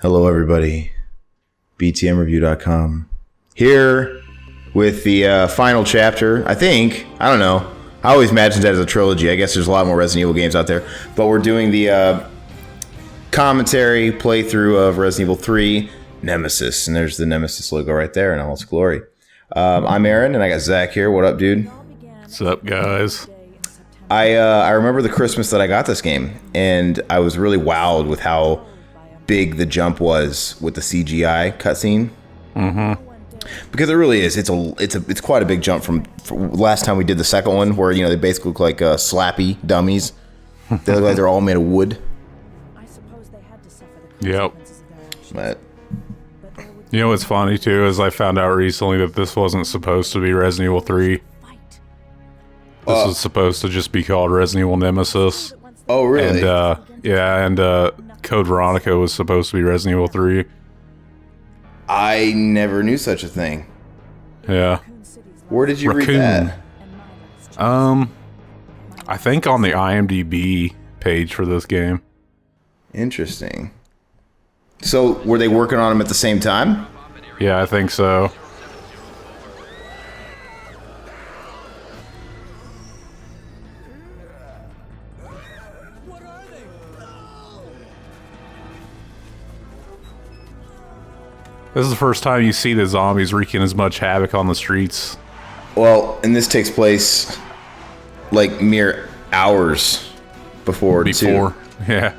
Hello, everybody. BTMreview.com. Here with the final chapter, I think. I don't know. I always imagined that as a trilogy. I guess there's a lot more Resident Evil games out there. But we're doing the commentary playthrough of Resident Evil 3 Nemesis. And there's the Nemesis logo right there in all its glory. I'm Aaron, and I got Zach here. What up, dude? What's up, guys? I remember the Christmas that I got this game, and I was really wowed with how big the jump was with the CGI cutscene. Mm-hmm. Because it really is. It's quite a big jump from last time we did the second one, where they basically look like slappy dummies. They look like they're all made of wood. Yep. But you know what's funny too is I found out recently that this wasn't supposed to be Resident Evil 3. This was supposed to just be called Resident Evil Nemesis. Oh, really? And Code Veronica was supposed to be Resident Evil 3. I never knew such a thing. Yeah. Where did you read that? I think on the IMDb page for this game. Interesting. So, were they working on them at the same time? Yeah, I think so. This is the first time you see the zombies wreaking as much havoc on the streets. Well, and this takes place like mere hours before. Yeah.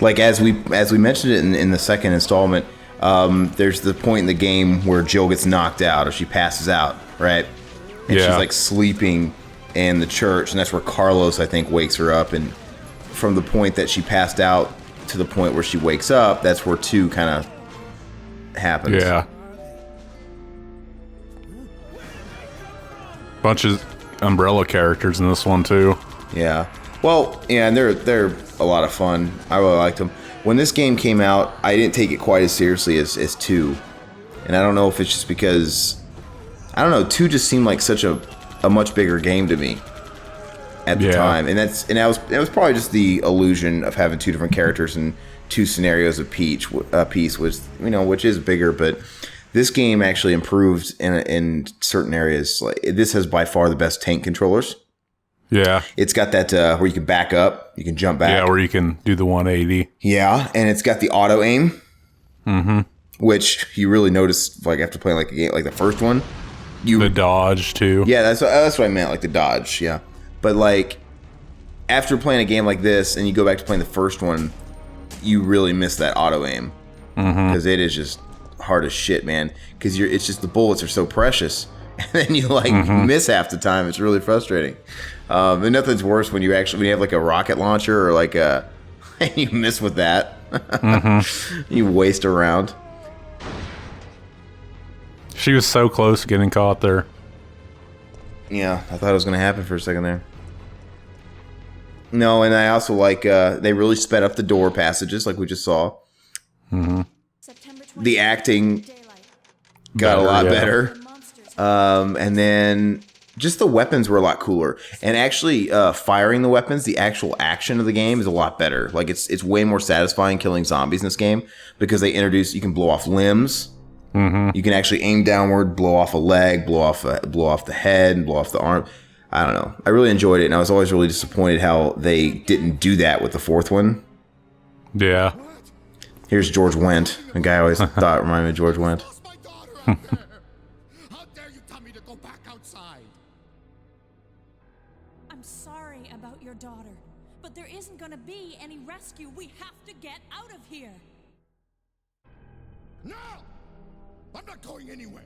Like as we mentioned it in the second installment, there's the point in the game where Jill gets knocked out or she passes out, right? And she's like sleeping in the church, and that's where Carlos, I think, wakes her up. And from the point that she passed out to the point where she wakes up, that's where 2 kind of happens. Yeah. Bunch of Umbrella characters in this one too. Yeah. Well, yeah, and they're a lot of fun. I really liked them. When this game came out, I didn't take it quite as seriously as 2. And I don't know if it's just because, I don't know, 2 just seemed like such a much bigger game to me at the time. And that was probably just the illusion of having 2 different characters and 2 scenarios of piece was, which is bigger, but this game actually improved in certain areas. Like, this has by far the best tank controllers. Yeah. It's got that where you can back up, you can jump back. Yeah, where you can do the 180. Yeah, and it's got the auto aim. Mm-hmm. Which you really notice, like, after playing like a game like the first one. The dodge too. Yeah, that's what I meant, like the dodge. Yeah, but like after playing a game like this, and you go back to playing the first one, you really miss that auto aim because it is just hard as shit, man. Because it's just the bullets are so precious, and then you miss half the time. It's really frustrating. And nothing's worse when you have like a rocket launcher or like and you miss with that. You waste a round. She was so close to getting caught there. Yeah, I thought it was going to happen for a second there. No, and I also like they really sped up the door passages like we just saw. Mm-hmm. The acting got a lot better. And then just the weapons were a lot cooler. And actually firing the weapons, the actual action of the game is a lot better. Like it's way more satisfying killing zombies in this game because you can blow off limbs. Mm-hmm. You can actually aim downward, blow off a leg, blow off the head, and blow off the arm. I don't know. I really enjoyed it, and I was always really disappointed how they didn't do that with the fourth one. Yeah. Here's George Wendt. A guy I always thought reminded me of George Wendt. How dare you tell me to go back outside? I'm sorry about your daughter, but there isn't gonna be any rescue. We have to get out of here. No! I'm not going anywhere.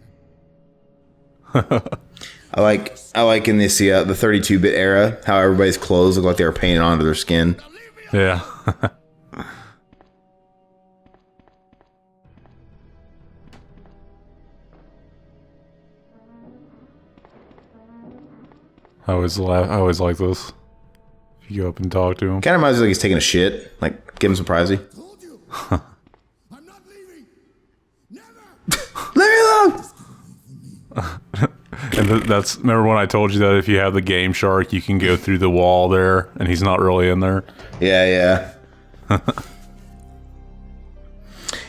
I like in this the 32-bit era how everybody's clothes look like they were painted onto their skin. Yeah. I always like this. If you go up and talk to him. Kind of reminds me like he's taking a shit. Like, give him some privacy. Told you. I'm not leaving. Never. Leave me alone! And that's remember when I told you that if you have the Game Shark, you can go through the wall there, and he's not really in there. Yeah.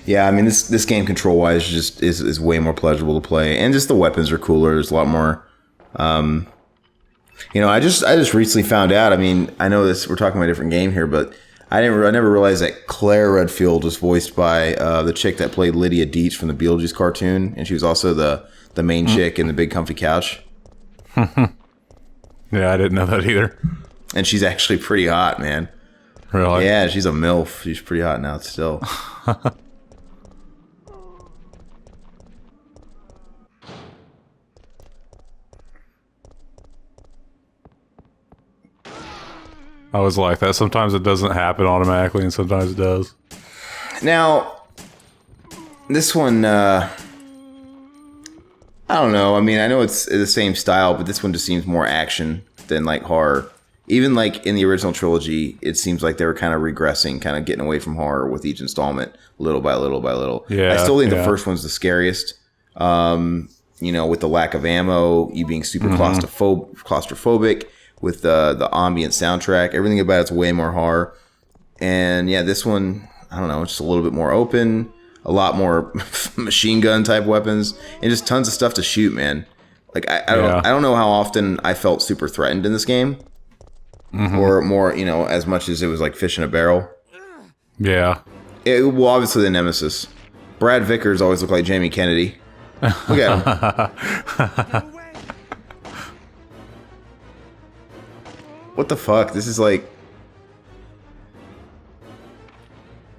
Yeah, I mean this game control wise just is way more pleasurable to play, and just the weapons are cooler. There's a lot more. I just recently found out. I mean, I know this. We're talking about a different game here, but I never realized that Claire Redfield was voiced by the chick that played Lydia Deetz from the Beetlejuice cartoon, and she was also the main chick in the Big Comfy Couch. Yeah, I didn't know that either. And she's actually pretty hot, man. Really? Yeah, she's a MILF. She's pretty hot now still. I was like that. Sometimes it doesn't happen automatically, and sometimes it does. Now, this one, I don't know. I mean, I know it's the same style, but this one just seems more action than like horror. Even like in the original trilogy, it seems like they were kind of regressing, kind of getting away from horror with each installment, little by little by little. Yeah, I still think the first one's the scariest. With the lack of ammo, you being super claustrophobic, with the ambient soundtrack, everything about it's way more horror. And yeah, this one, I don't know, it's just a little bit more open, a lot more machine gun type weapons, and just tons of stuff to shoot, man. Like I don't know how often I felt super threatened in this game, or more, as much as it was like fish in a barrel. Yeah. Well, obviously the Nemesis. Brad Vickers always looked like Jamie Kennedy. Look at him. What the fuck? This is like...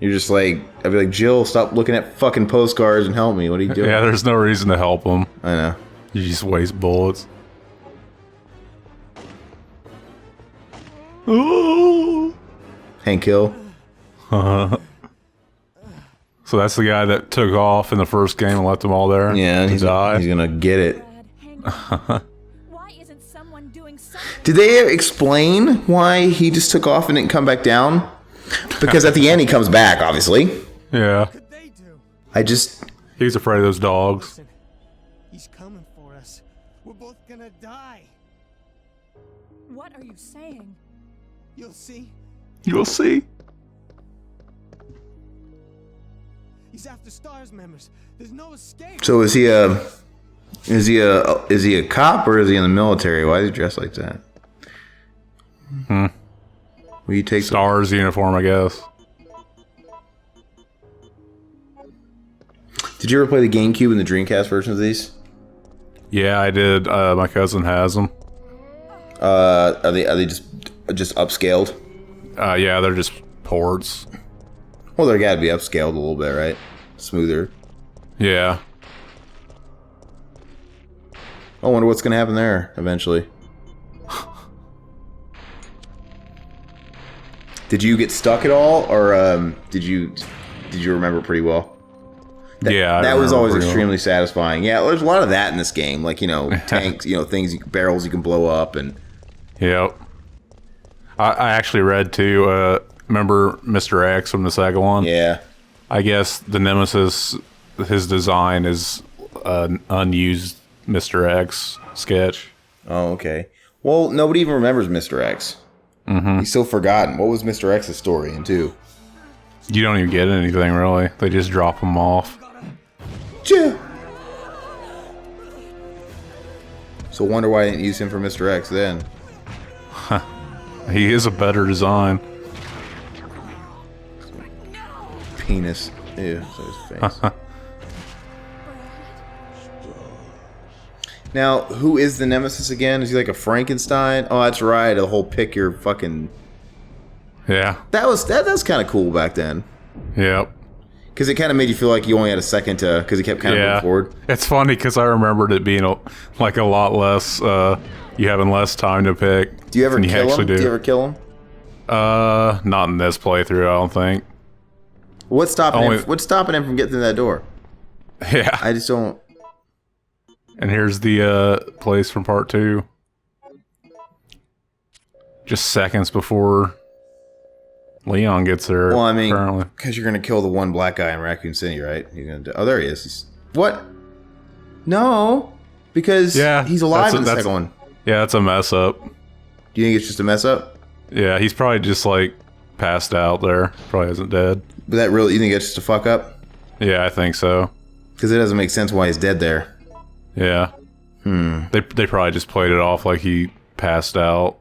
You're just like... I'd be like, Jill, stop looking at fucking postcards and help me. What are you doing? Yeah, there's no reason to help him. I know. You just waste bullets. Ooh. Hank Hill. So that's the guy that took off in the first game and left them all there. Yeah, and he's gonna get it. Why isn't someone doing something? Did they explain why he just took off and didn't come back down? Because at the end he comes back, obviously. Yeah. Could they do? He's afraid of those dogs. Listen, he's coming for us. We're both gonna die. What are you saying? You'll see. You'll see. He's after STARS members. There's no escape. So is he a cop or is he in the military? Why is he dressed like that? Will you take STARS uniform, I guess. Did you ever play the GameCube and the Dreamcast versions of these? Yeah, I did. My cousin has them. Are they just upscaled? Yeah, they're just ports. Well, they gotta be upscaled a little bit, right? Smoother. Yeah. I wonder what's gonna happen there eventually. Did you get stuck at all, or did you remember pretty well? That was always extremely satisfying. Yeah, there's a lot of that in this game, like tanks, things, barrels you can blow up, and Yep. I actually read too. Remember Mr. X from the second one? yeah. I guess the Nemesis, his design is an unused Mr. X sketch. Oh, okay. Well, nobody even remembers Mr. X. He's so forgotten. What was Mr. X's story in 2? You don't even get anything really. They just drop him off. Yeah. So wonder why I didn't use him for Mr. X then. He is a better design. Penis. Ew, so his face. Now, who is the Nemesis again? Is he like a Frankenstein? Oh, that's right. A whole pick your fucking... Yeah. That's kind of cool back then. Yep. Because it kind of made you feel like you only had a second to... Because he kept kind of moving forward. It's funny because I remembered it being a lot less... you having less time to pick. Do you ever kill him? Do you ever kill him? Not in this playthrough, I don't think. What's stopping him from getting through that door? Yeah. I just don't... And here's the place from part 2. Just seconds before Leon gets there. Well, I mean, apparently. because you're going to kill the one black guy in Raccoon City, right? You're gonna oh, there he is. What? No. Because Yeah, he's alive in the that's- second one. Yeah, that's a mess up. Do you think it's just a mess up? Yeah, he's probably just like passed out there. Probably isn't dead. But that really, you think it's just a fuck up? Yeah, I think so. Because it doesn't make sense why he's dead there. Yeah. They probably just played it off like he passed out.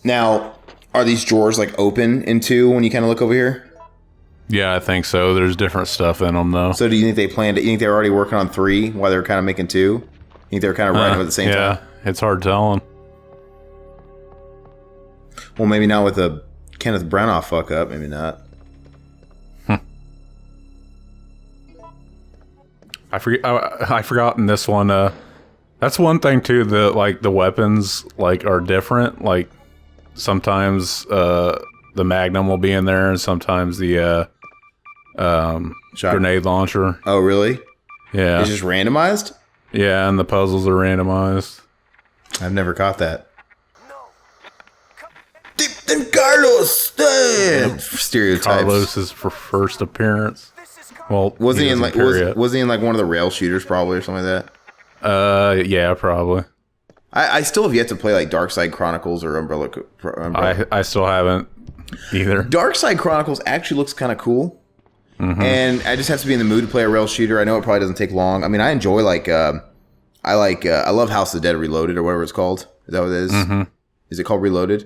Now, are these drawers like open in 2 when you kind of look over here? Yeah, I think so. There's different stuff in them though. So do you think they planned it? You think they were already working on 3 while they were kind of making 2? You think they were kind of writing them at the same time? Yeah, it's hard telling. Well, maybe not with a Kenneth Branagh fuck up. Maybe not. I forgot in this one. That's one thing too. Like the weapons like are different. Like sometimes the Magnum will be in there, and sometimes the grenade launcher. Oh, really? Yeah, It's just randomized? yeah, and the puzzles are randomized. I've never caught that. Then Carlos! Stereotypes. Carlos's for first appearance. Well, Was he in like doesn't appear was he in like one of the rail shooters probably or something like that? yet. Yeah, probably. I still have yet to play like Dark Side Chronicles or Umbrella. I still haven't either. Dark Side Chronicles actually looks kind of cool, and I just have to be in the mood to play a rail shooter. I know it probably doesn't take long. I mean, I enjoy I love House of the Dead Reloaded or whatever it's called. Is that what it is? Is it called Reloaded?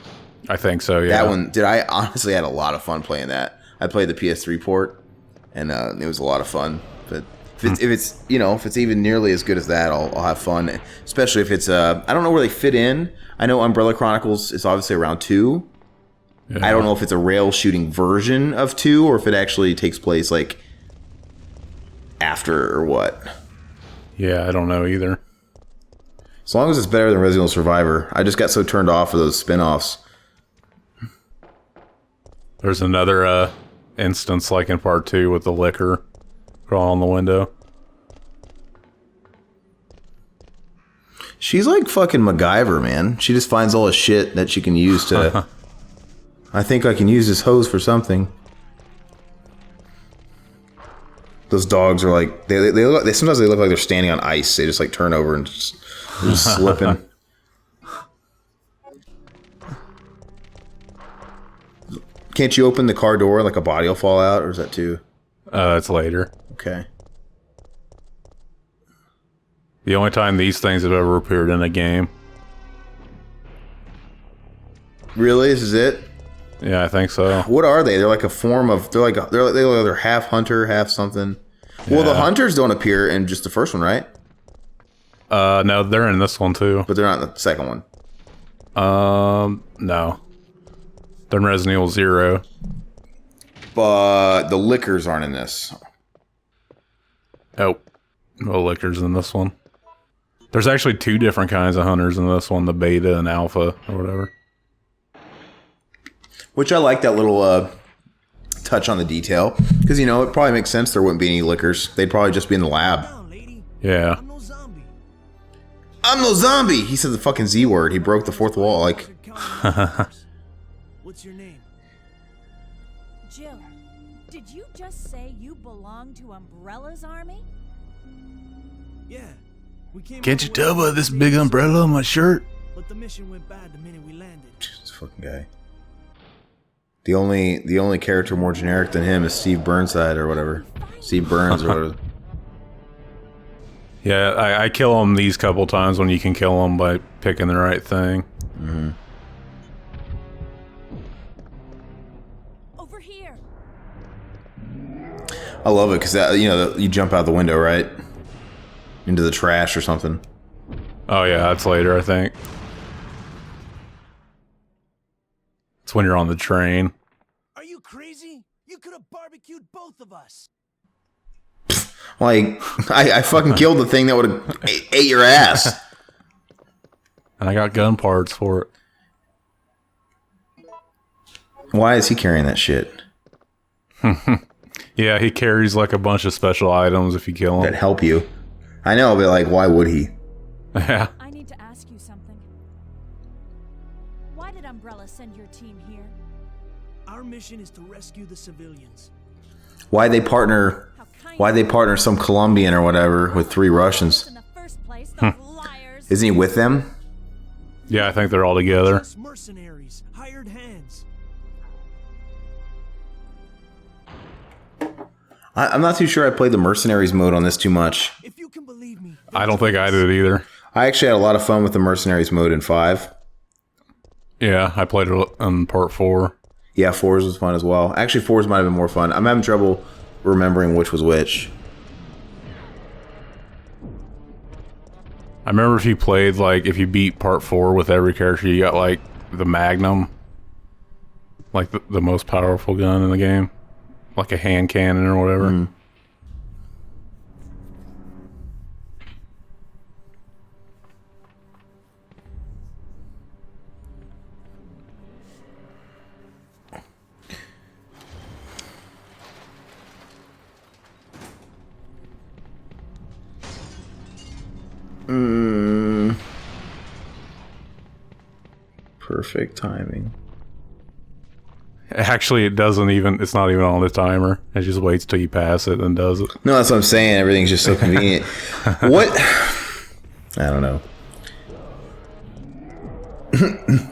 I think so. Yeah. That one, I honestly had a lot of fun playing that. I played the PS3 port, and it was a lot of fun. But if it's if it's even nearly as good as that, I'll have fun. Especially if it's I don't know where they fit in. I know Umbrella Chronicles is obviously around 2. Yeah. I don't know if it's a rail shooting version of 2 or if it actually takes place like after or what. Yeah, I don't know either. As long as it's better than Resident Evil Survivor. I just got so turned off of those spin-offs. There's another instance like in part 2 with the liquor crawling on the window. She's like fucking MacGyver, man. She just finds all the shit that she can use to... I think I can use this hose for something. Those dogs are like... Sometimes they look like they're standing on ice. They just like turn over and just slipping. Can't you open the car door like a body will fall out, or is that too? It's later. Okay. The only time these things have ever appeared in a game. Really? This is it? Yeah, I think so. What are they? They're like a form of. They're half hunter, half something. Well, the hunters don't appear in just the first one, right? No, they're in this one too. But they're not in the second one. No. They're in Resident Evil 0. But the liquors aren't in this. Oh, no liquors in this one. There's actually 2 different kinds of hunters in this one, the beta and alpha or whatever. Which I like that little touch on the detail. Because, it probably makes sense there wouldn't be any liquors. They'd probably just be in the lab. Yeah. I'm no zombie! He said the fucking Z word. He broke the fourth wall. Like, What's your name? Jill, did you just say you belong to Umbrella's army? Yeah. We came Can't all you the way tell by from this the big base, umbrella on my shirt? But the mission went bad the minute we landed. this fucking guy. The only character more generic than him is Steve Burnside or whatever. Steve Burns or whatever. Yeah, I kill them these couple times when you can kill them by picking the right thing. Over here. I love it because you jump out the window, right? Into the trash or something. Oh yeah, that's later, I think. It's when you're on the train. Are you crazy? You could have barbecued both of us. Like, I fucking killed the thing that would have ate your ass. And I got gun parts for it. Why is he carrying that shit? Yeah, he carries like a bunch of special items if you kill That him. help you? I know, but like, why would he? Yeah. I need to ask you something. Why did Umbrella send your team here? Our Our mission is to rescue the civilians. Why'd they partner some Colombian or whatever with 3 Russians? In the first place, those liars. Isn't he with them? Yeah, I think they're all together. Just mercenaries, hired hands. I'm not too sure I played the Mercenaries mode on this too much. If you can believe me. I don't think I did either. I actually had a lot of fun with the Mercenaries mode in 5. Yeah, I played it on part 4. Yeah, 4s was fun as well. Actually, 4s might have been more fun. I'm having trouble remembering which was which. I remember if you played, like, if you beat part 4 with every character, you got, like, the Magnum. Like, the most powerful gun in the game. Like a hand cannon or whatever. Perfect timing. Actually, it's not even on the timer. It just waits till you pass it and does it. No, that's what I'm saying. Everything's just so convenient. What? I don't know.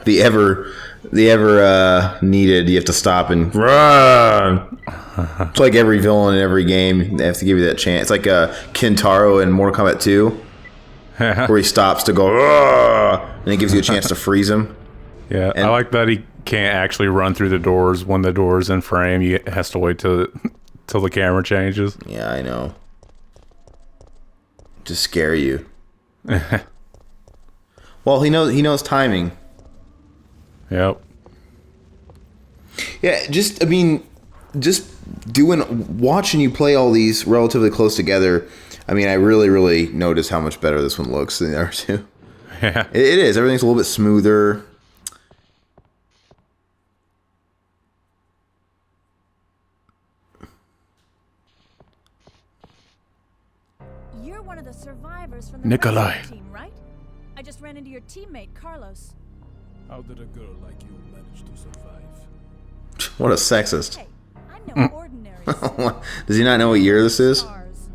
the ever needed, you have to stop and run. It's like every villain in every game. They have to give you that chance. It's like Kintaro in Mortal Kombat 2, where he stops to go, and it gives you a chance to freeze him. Yeah, And I like that he can't actually run through the doors when the door's in frame. He has to wait till the camera changes. Yeah, I know. Just scare you. Well, he knows timing. Yep. Yeah, just watching you play all these relatively close together. I mean, I really notice how much better this one looks than the other two. Yeah. It is. Everything's a little bit smoother. You're one of the survivors from the Nikolai. rescue team, right? I just ran into your teammate, Carlos. How did a girl like you manage to survive? What a sexist. Hey, I'm no ordinary Does he not know what year this is? stars.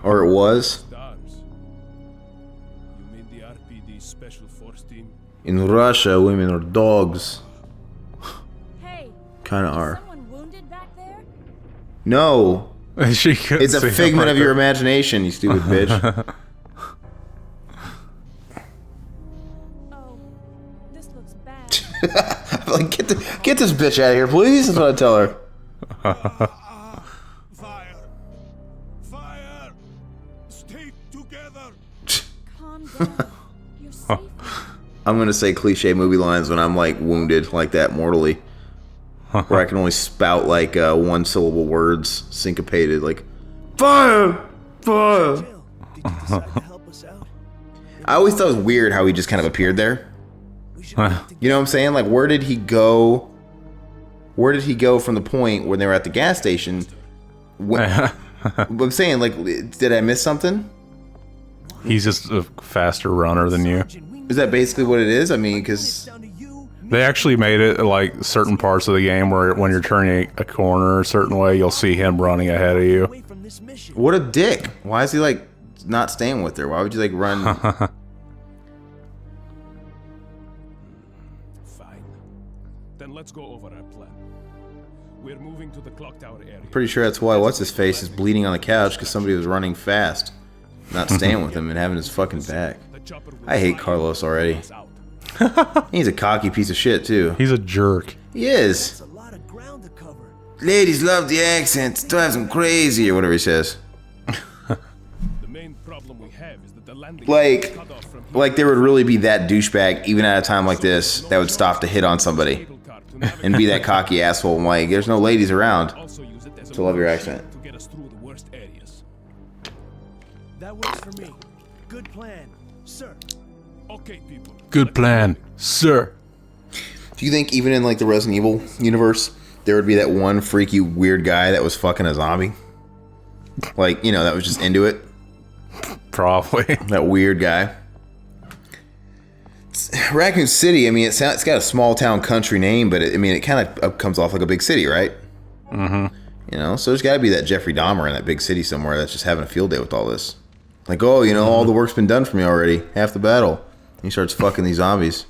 Or it was? Stars. You mean the RPD Special Force Team? In Russia, women are dogs. Hey, Kinda is are. someone wounded back there? No. She could It's a see him figment right of your there. imagination, you stupid bitch. Oh, this looks bad. Like, get this bitch out of here, please. That's what I tell her. Fire! Fire! Stay together! Calm down. You're safe. I'm gonna say cliche movie lines when I'm like wounded like that mortally, where I can only spout like one syllable words, syncopated, like fire, fire. Jill, did you decide to help us out? I always thought it was weird how he just kind of appeared there. We should work together. You know what I'm saying? Like, where did he go? Where did he go from the point when they were at the gas station? I'm saying, like, did I miss something? He's just a faster runner than you. Sergeant, we Is that basically what it is? I mean, it's because down to you. They actually made it like certain parts of the game where when you're turning a corner a certain way, you'll see him running ahead of you. Away from this mission. what a dick. Why is he like not staying with her? Why would you like run? Fine. Then let's go over our plan. We're moving to the clock tower area. Pretty sure that's why what's his face is bleeding on the couch because somebody was running fast, not staying with him and having his fucking back. The chopper will I hate fly Carlos already. us out. He's a cocky piece of shit too. He's a jerk. He is. It's a lot of ground to cover. Ladies love the accent. Drives them crazy or whatever he says. The main problem we have is that the landing Like, is cut off from here. like there would really be that douchebag even at a time like this that would stop to hit on somebody Cable car to navigate and be that cocky asshole. And like, there's no ladies around. also use it as a To love your machine accent. to get us through the worst areas. That works for me. Good plan, sir. Okay, people. Good plan, sir. Do you think even in like the Resident Evil universe, there would be that one freaky weird guy that was fucking a zombie? Like, you know, that was just into it. Probably. That weird guy. Raccoon City. I mean, it's got a small town country name, but it kind of comes off like a big city, right? Mm-hmm. You know, so there's got to be that Jeffrey Dahmer in that big city somewhere that's just having a field day with all this. Like, oh, you know, all the work's been done for me already. Half the battle. And he starts fucking these zombies.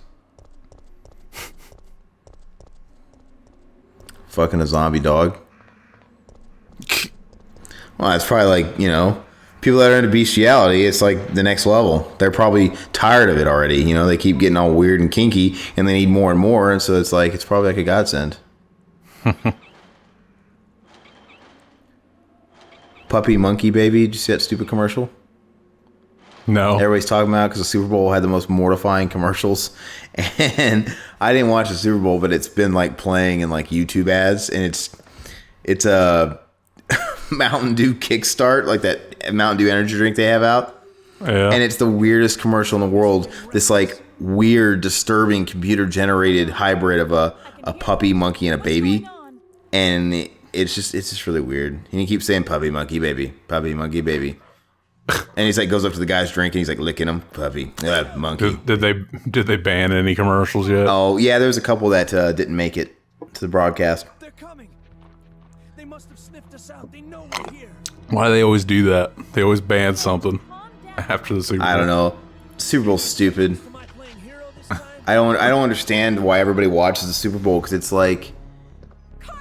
Fucking a zombie dog. Well, it's probably like, you know, people that are into bestiality, it's like the next level. They're probably tired of it already. You know, they keep getting all weird and kinky, and they need more and more. And so it's like, it's probably like a godsend. Puppy Monkey Baby. Did you see that stupid commercial? No. Everybody's talking about because the Super Bowl had the most mortifying commercials. And I didn't watch the Super Bowl, but it's been like playing in like YouTube ads. And it's a Mountain Dew Kickstart, like that Mountain Dew energy drink they have out. Yeah. And it's the weirdest commercial in the world. This like weird, disturbing computer generated hybrid of a puppy, monkey, and a baby. And it's just really weird. And he keeps saying puppy, monkey, baby, puppy, monkey, baby. And he's like goes up to the guy's drink and he's like licking him, puppy, monkey. Did they ban any commercials yet? Oh yeah, there was a couple that didn't make it to the broadcast. They're coming. They must have sniffed us out. They know we're here. Why do they always do that? They always ban something after the Super Bowl. I don't know. Super Bowl's stupid. Am I playing hero this time? I don't understand why everybody watches the Super Bowl because it's like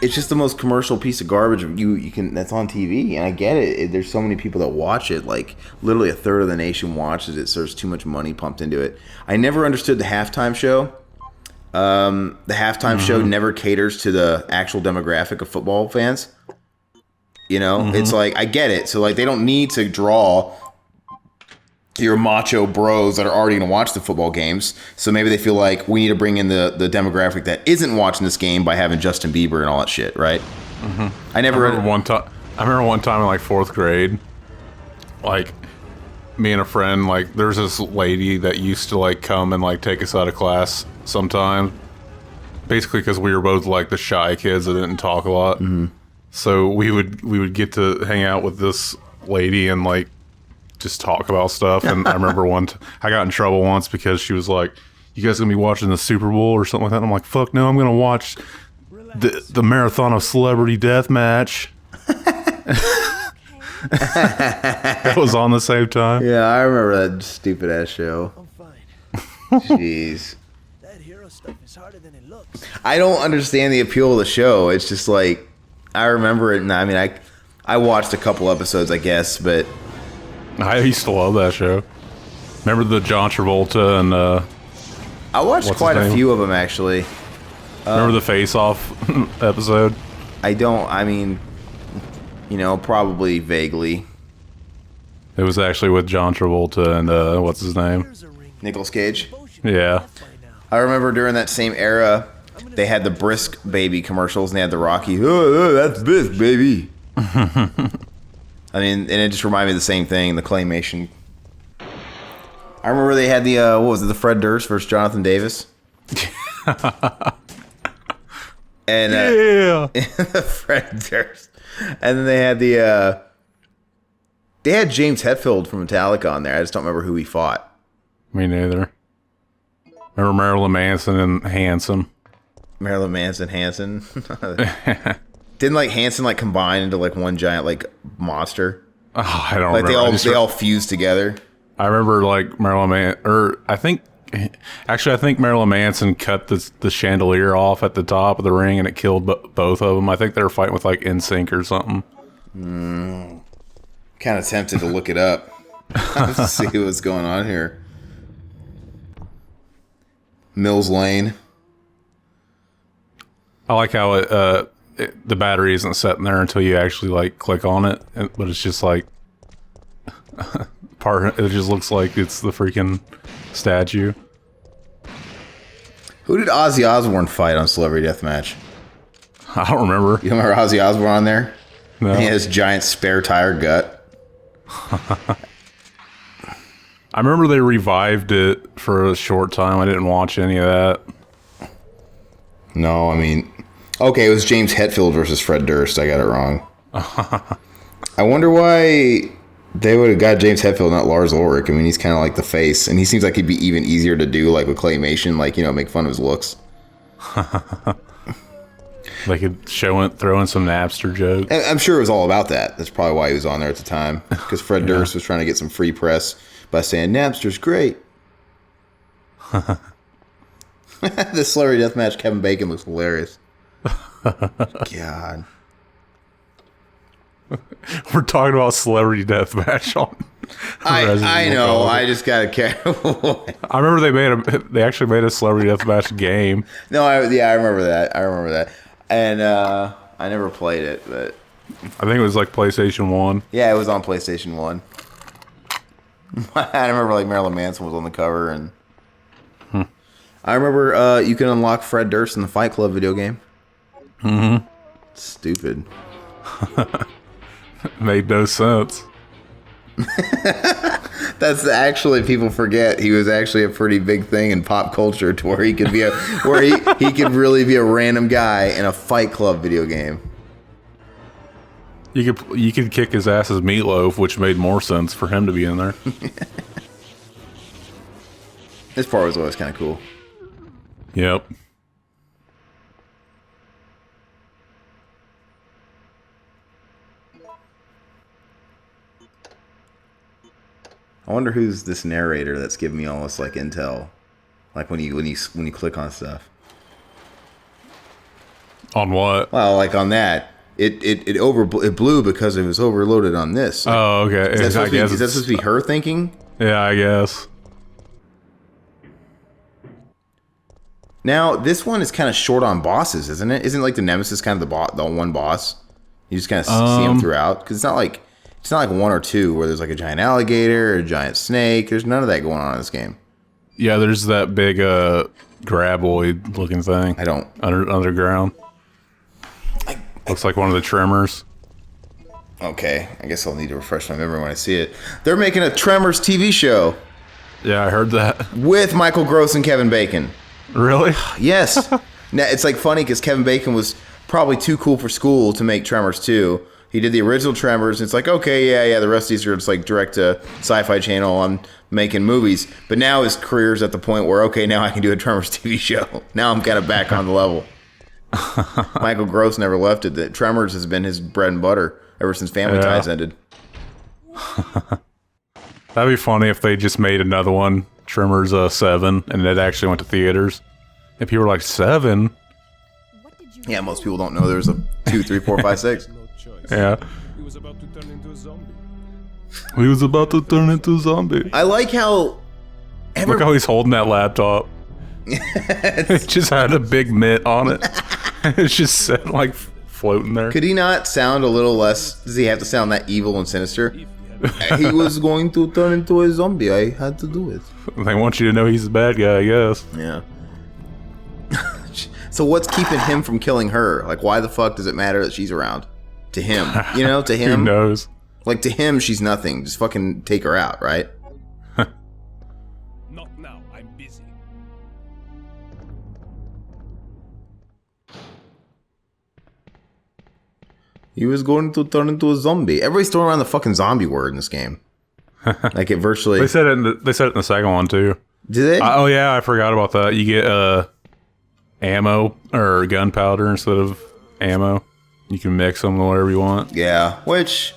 it's just the most commercial piece of garbage you can that's on TV, and I get it. There's so many people that watch it, like literally a third of the nation watches it, so there's too much money pumped into it. I never understood the halftime show. The halftime show never caters to the actual demographic of football fans. You know, it's like I get it. So like they don't need to draw your macho bros that are already going to watch the football games. So maybe they feel like we need to bring in the demographic that isn't watching this game by having Justin Bieber and all that shit, right? I remember one time in like fourth grade, like me and a friend, like there's this lady that used to like come and like take us out of class sometimes, basically because we were both like the shy kids that didn't talk a lot. So we would get to hang out with this lady and like just talk about stuff. And I remember I got in trouble once because she was like, "You guys gonna be watching the Super Bowl or something like that?" And I'm like, "Fuck no, I'm gonna watch the marathon of Celebrity Deathmatch." That was on the same time. Yeah, I remember that stupid ass show. I'm fine. Jeez. That hero stuff is harder than it looks. I don't understand the appeal of the show. It's just like I remember it, and I mean, I watched a couple episodes, I guess, but I used to love that show. Remember the John Travolta and I watched What's quite his a name? few of them actually. remember the Face Off episode? I mean, you know, probably vaguely. It was actually with John Travolta and what's his name? Here's a ring. Nicolas Cage. Yeah. By now. I remember during that same era, they had the Brisk Baby commercials, and they had the Rocky. Oh, that's Brisk Baby. I mean, and it just reminded me of the same thing, the claymation. I remember they had the what was it, the Fred Durst versus Jonathan Davis. And Yeah. the Fred Durst, and then they had James Hetfield from Metallica on there. I just don't remember who he fought. Me neither. Remember Marilyn Manson and Hanson? Marilyn Manson, Hanson. Didn't like Hanson like combine into like one giant like monster? Oh, I don't Like remember. they all fused together. I remember like I think Marilyn Manson cut the chandelier off at the top of the ring and it killed both of them. I think they were fighting with like NSYNC or something. Kind of tempted to look it up. Let's see what's going on here. Mills Lane. I like how the battery isn't sitting there until you actually like click on it, but it's just like it just looks like it's the freaking statue. Who did Ozzy Osbourne fight on Celebrity Deathmatch? I don't remember. You remember Ozzy Osbourne on there? No. He has giant spare tire gut. I remember they revived it for a short time. I didn't watch any of that. No, I mean, okay, it was James Hetfield versus Fred Durst. I got it wrong. I wonder why They would have got James Hetfield, not Lars Ulrich. I mean, he's kind of like the face, and he seems like he'd be even easier to do, like with claymation, like, you know, make fun of his looks. They could throw in some Napster jokes. And I'm sure it was all about that. That's probably why he was on there at the time, because Fred Durst was trying to get some free press by saying Napster's great. The celebrity deathmatch Kevin Bacon looks hilarious. God. We're talking about celebrity deathmatch on. I know. I just gotta careful. I remember they actually made a celebrity deathmatch game. No, I remember that. And I never played it, but I think it was like PlayStation 1. yeah, it was on PlayStation 1. I remember like Marilyn Manson was on the cover, and I remember you can unlock Fred Durst in the Fight Club video game. Mm-hmm. Stupid. Made no sense. That's actually, people forget he was actually a pretty big thing in pop culture, to where he could be he could really be a random guy in a Fight Club video game. You could kick his ass as Meatloaf, which made more sense for him to be in there. This part was always kind of cool. Yep. I wonder who's this narrator that's giving me all this like intel, like when you click on stuff. On what? Well, like on that, it blew because it was overloaded on this. Like, Oh, okay. is that supposed to be her thinking? Yeah, I guess. Now this one is kind of short on bosses, isn't it? Isn't like the Nemesis kind of the one boss? You just kind of see him throughout, because it's not like one or two where there's like a giant alligator or a giant snake. There's none of that going on in this game. Yeah, there's that big graboid looking thing. I don't underground. Looks like one of the Tremors. Okay, I guess I'll need to refresh my memory when I see it. They're making a Tremors TV show Yeah, I heard that. with Michael Gross and Kevin Bacon. Really? Yes. Now, it's like funny because Kevin Bacon was probably too cool for school to make Tremors 2. He did the original Tremors, and it's like, okay, yeah, the rest of these are just like direct to Sci-Fi Channel on making movies. But now his career's at the point where, okay, now I can do a Tremors TV show. Now I'm kind of back on the level. Michael Gross never left it. That Tremors has been his bread and butter ever since Family Ties ended. That'd be funny if they just made another one, Tremors 7, and it actually went to theaters. And people were like, 7? What did you Yeah, most people don't know there's a 2, 3, 4, 5, 6. No choice. Yeah. He was about to turn into a zombie. He was about to turn into a zombie. I like how... Look how he's holding that laptop. It just had a big mitt on it. It's just sitting like floating there. Could he not sound a little less... Does he have to sound that evil and sinister? He was going to turn into a zombie. I had to do it. They want you to know he's the bad guy, I guess. Yeah. So what's keeping him from killing her? Like, why the fuck does it matter that she's around? To him. You know, to him. Who knows? Like, to him, she's nothing. Just fucking take her out, right? Not now. I'm busy. He was going to turn into a zombie. Everybody's throwing around the fucking zombie word in this game. Like, it virtually... They said it in the second one, too. Did they? Oh, yeah, I forgot about that. You get ammo or gunpowder instead of ammo. You can mix them whatever you want. Yeah, which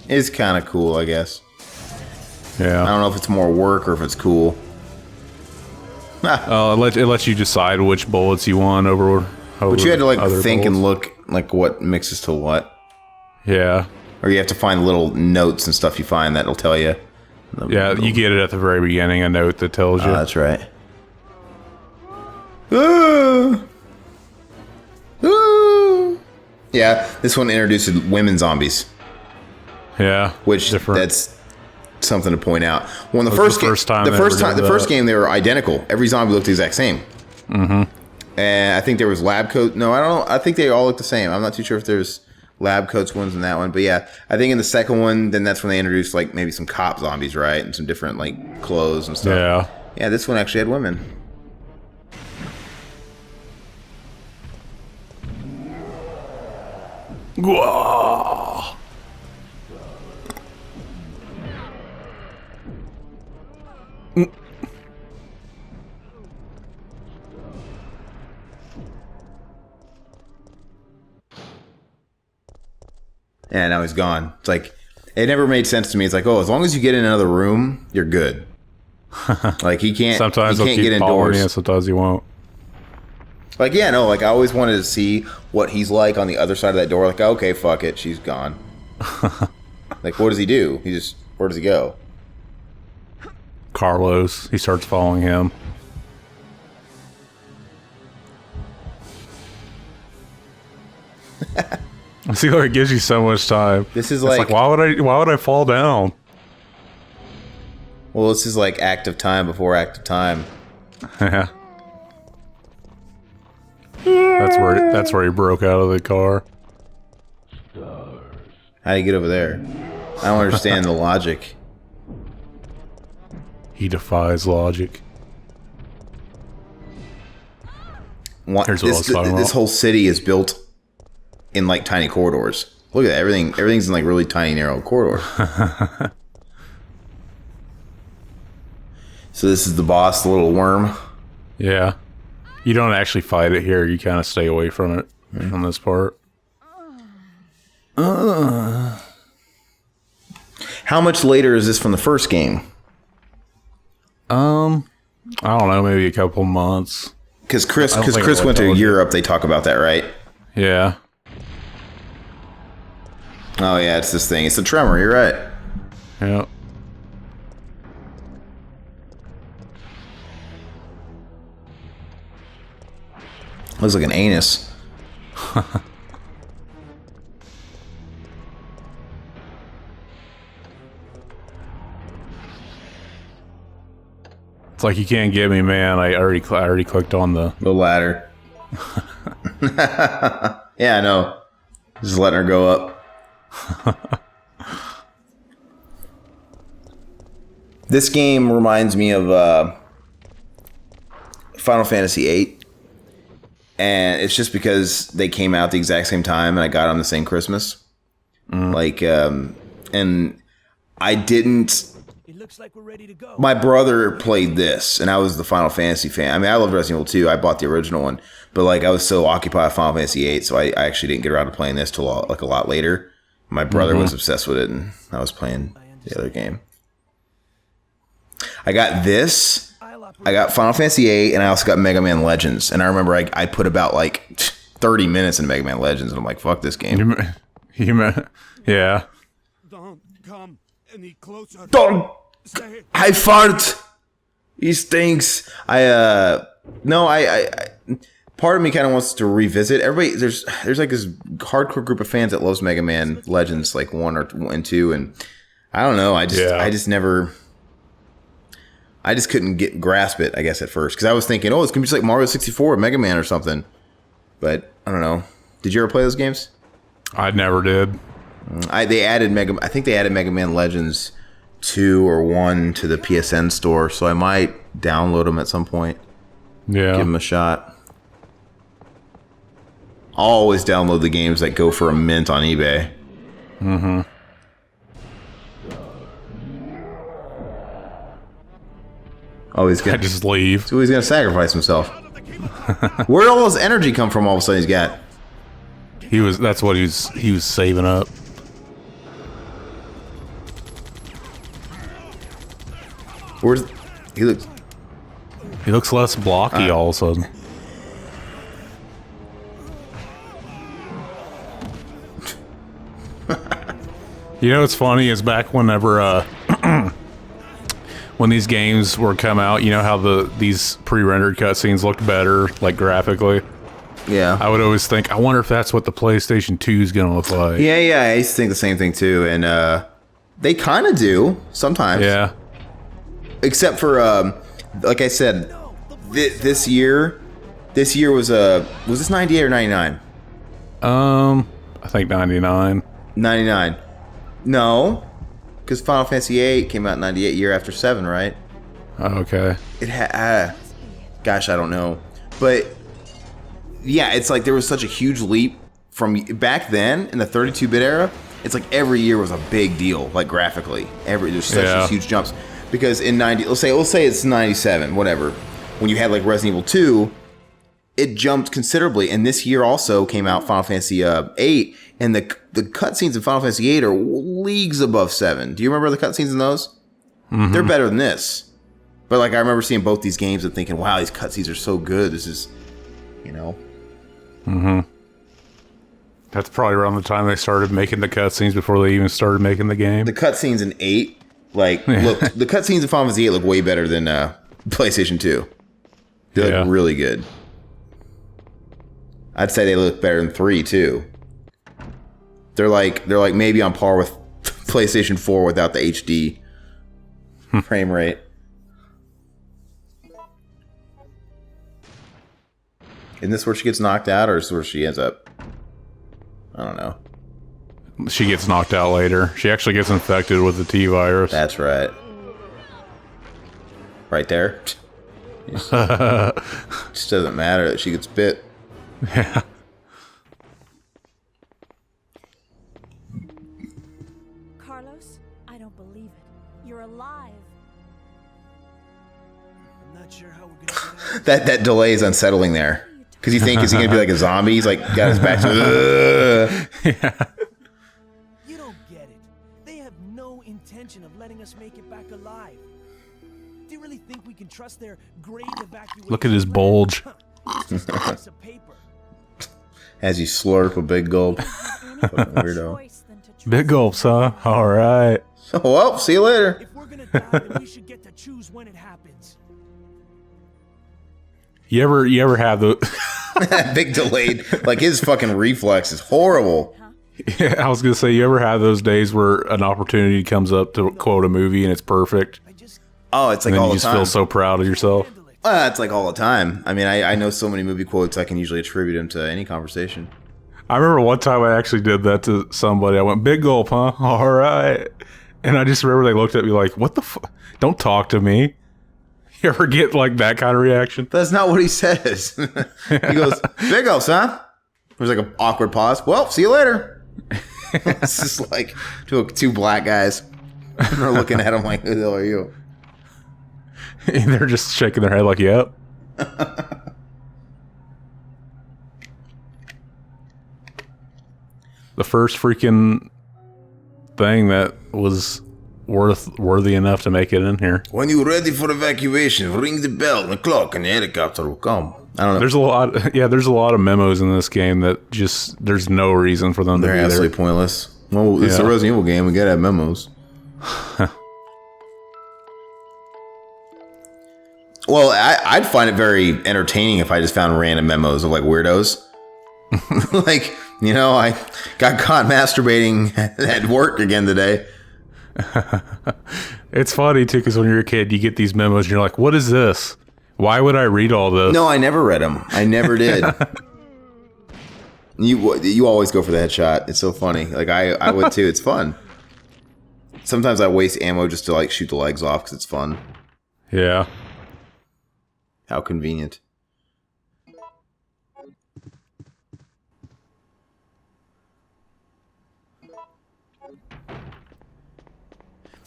is kind of cool, I guess. I Yeah. don't know if it's more work or if it's cool. It lets you decide which bullets you want over But you had to, like, other think and bullets. look, like, what mixes to what. Yeah. Or you have to find little notes and stuff you find that'll tell you. Yeah, you get it at the very beginning, a note that tells you. That's right. Ah! Ah! Yeah, this one introduces women zombies, Yeah. which different. that's something to point out. When the Was first the first time the they first ever time, did the first that. game, they were identical. Every zombie looked the exact same. Mm-hmm. And I think there was lab coat. No, I don't know. I think they all look the same. I'm not too sure if there's lab coats ones in that one, but yeah, I think in the second one, then that's when they introduced like maybe some cop zombies, right, and some different like clothes and stuff. Yeah. Yeah, this one actually had women. Whoa. Yeah, now he's gone. It's like, it never made sense to me. It's like, oh, as long as you get in another room, you're good. Like, he can't. Sometimes he he'll can't keep get following indoors. you, sometimes he won't. Like, yeah, no, like, I always wanted to see what he's like on the other side of that door. Like, okay, fuck it, she's gone. Like, what does he do? Where does he go? Carlos, he starts following him. See, like, it gives you so much time. This is It's like, why would I fall down? well, this is like act of time before act of time. Yeah. That's where he broke out of the car. How do you get over there? I don't understand the logic. He defies logic. Here's what I was talking This about. whole city is built in like tiny corridors. Look at that. Everything's in like really tiny, narrow corridors. So this is the boss, the little worm. Yeah. You don't actually fight it here. You kind of stay away from it on this part. How much later is this from the first game? I don't know, maybe a couple months. Because Chris I don't think it went to tells you. Europe. They talk about that, right? Yeah. Oh yeah, it's this thing. It's the tremor. You're right. Yeah. Looks like an anus. It's like, you can't get me, man. I already clicked on the... The ladder. Yeah, I know. Just letting her go up. This game reminds me of Final Fantasy VIII. And it's just because they came out the exact same time and I got on the same Christmas. Like, and I didn't... It looks like we're ready to go. My brother played this, and I was the Final Fantasy fan. I mean, I loved Resident Evil 2. I bought the original one, but like I was so occupied with Final Fantasy 8, so I actually didn't get around to playing this till like a lot later. My brother was obsessed with it, and I was playing the other game. I got this. I got Final Fantasy 8, and I also got Mega Man Legends. And I remember I put about like 30 minutes in Mega Man Legends, and I'm like, fuck this game. Yeah. Don't come any closer. Don't! Stay. I fart. He stinks. I part of me kind of wants to revisit. Everybody, there's like this hardcore group of fans that loves Mega Man Legends, like 1 and 2, and I don't know. I just couldn't grasp it. I guess at first, because I was thinking, oh, it's gonna be just like Mario 64 or Mega Man or something. But I don't know. Did you ever play those games? I never did. I think they added Mega Man Legends 2 or 1 to the PSN store, so I might download them at some point. Yeah. Give them a shot. I'll always download the games that go for a mint on eBay. Mm-hmm. Oh, he's I gonna just leave. so he's gonna sacrifice himself. Where'd all his energy come from? All of a sudden, he's got. That's what he was saving up. Where's he looks? He looks less blocky all of a sudden. You know what's funny is back whenever when these games were come out, you know how these pre-rendered cutscenes looked better, like graphically. Yeah. I would always think, I wonder if that's what the PlayStation 2 is gonna look like. Yeah. I used to think the same thing too, and they kind of do sometimes. Yeah. Except for like I said, this year was this 98 or 99? I think 99. 99. No, because Final Fantasy 8 came out in 98, year after 7, right? Okay. It had, gosh, I don't know, but yeah, it's like there was such a huge leap from back then in the 32-bit era. It's like every year was a big deal, like graphically. There's such these huge jumps. Because in 90, let's say it's 97, whatever. When you had like Resident Evil 2, it jumped considerably. And this year also came out Final Fantasy 8, and the cutscenes in Final Fantasy 8 are leagues above 7. Do you remember the cutscenes in those? Mm-hmm. They're better than this. But like I remember seeing both these games and thinking, wow, these cutscenes are so good. This is, you know. Mm-hmm. That's probably around the time they started making the cutscenes before they even started making the game. The cutscenes in 8, like, look, the cutscenes in Final Fantasy 8 look way better than PlayStation 2. They look really good. I'd say they look better than 3 too. They're like maybe on par with PlayStation 4 without the HD frame rate. Isn't this where she gets knocked out, or is this where she ends up? I don't know. She gets knocked out later. She actually gets infected with the T virus. That's right. Right there. Just doesn't matter that she gets bit. Yeah. Carlos, I don't believe it. You're alive. I'm not sure how we're gonna get out. That delay is unsettling there. Because you think, is he going to be like a zombie? He's like, got his back to... Yeah. You don't get it. They have no intention of letting us make it back alive. Do you really think we can trust their great evacuation? Look at his bulge. It's just a piece of paper. As you slurp a big gulp. Fucking weirdo. Big gulps, huh? All right. So, well, see you later. If we're gonna die, then we should get to choose when it happens. You ever have the... Big delayed. Like, his fucking reflex is horrible. Yeah, I was going to say, you ever have those days where an opportunity comes up to quote a movie and it's perfect? Oh, it's like and all you the just time. feel so proud of yourself. It's like all the time. I mean, I know so many movie quotes, I can usually attribute them to any conversation. I remember one time I actually did that to somebody. I went, big gulp, huh? All right. And I just remember they looked at me like, what the fuck? Don't talk to me. You ever get like that kind of reaction? That's not what he says. He goes, big gulps, huh? There's like an awkward pause. Well, see you later. It's just like two black guys. And they're looking at him like, who the hell are you? And they're just shaking their head like, yep. The first freaking thing that was worthy enough to make it in here. When you're ready for evacuation, ring the bell, the clock, and the helicopter will come. I don't know. There's a lot of memos in this game that just there's no reason for them to be there. They're absolutely pointless. Well, it's a Resident Evil game. We gotta have memos. Well, I'd find it very entertaining if I just found random memos of like weirdos. Like, you know, I got caught masturbating at work again today. It's funny too, because when you're a kid, you get these memos and you're like, what is this? Why would I read all this? No, I never read them. I never did. You always go for the headshot. It's so funny. Like I would too. It's fun. Sometimes I waste ammo just to like shoot the legs off because it's fun. Yeah. How convenient.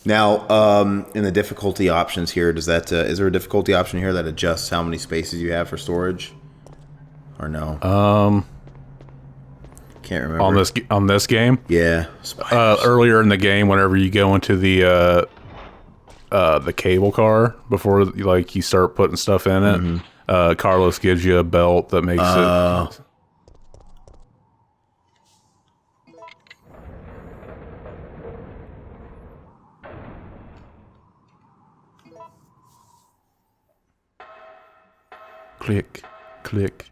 Now, in the difficulty options here, does that is there a difficulty option here that adjusts how many spaces you have for storage, or no? Can't remember. On this game, yeah. Earlier in the game, whenever you go into the cable car before like you start putting stuff in it, Carlos gives you a belt that makes it. Click, click.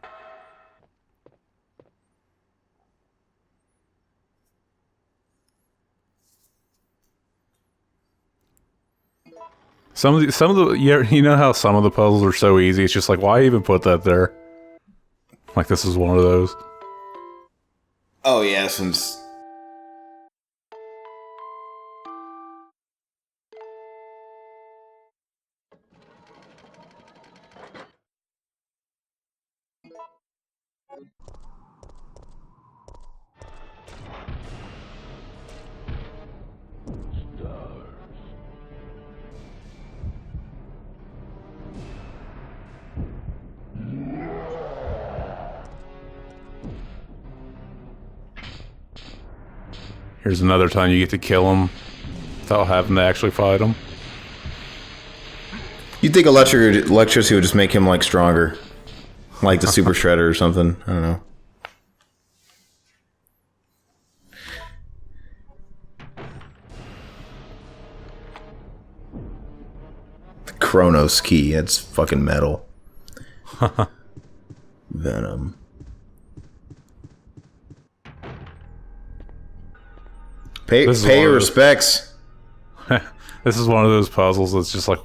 Some of the you know how some of the puzzles are so easy. It's just like, why even put that there? Like this is one of those. Oh yeah, since. Here's another time you get to kill him without having to actually fight him. You'd think electricity would just make him like stronger, like the Super Shredder or something. I don't know. The Chronos key. That's fucking metal. Venom. Pay your respects. This is one of those puzzles that's just like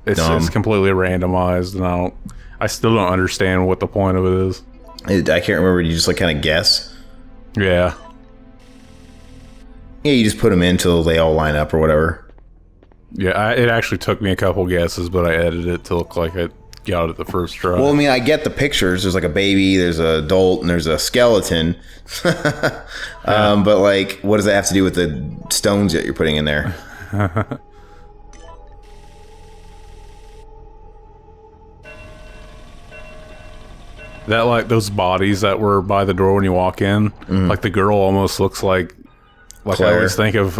it's completely randomized, and I still don't understand what the point of it is. I can't remember. You just like kind of guess. Yeah. Yeah, you just put them in till they all line up or whatever. Yeah, it actually took me a couple guesses, but I edited it to look like I got it the first try. Well, I mean, I get the pictures. There's like a baby, there's an adult, and there's a skeleton. But like, what does that have to do with the stones that you're putting in there? That, like, those bodies that were by the door when you walk in, like the girl almost looks like Claire. I always think of,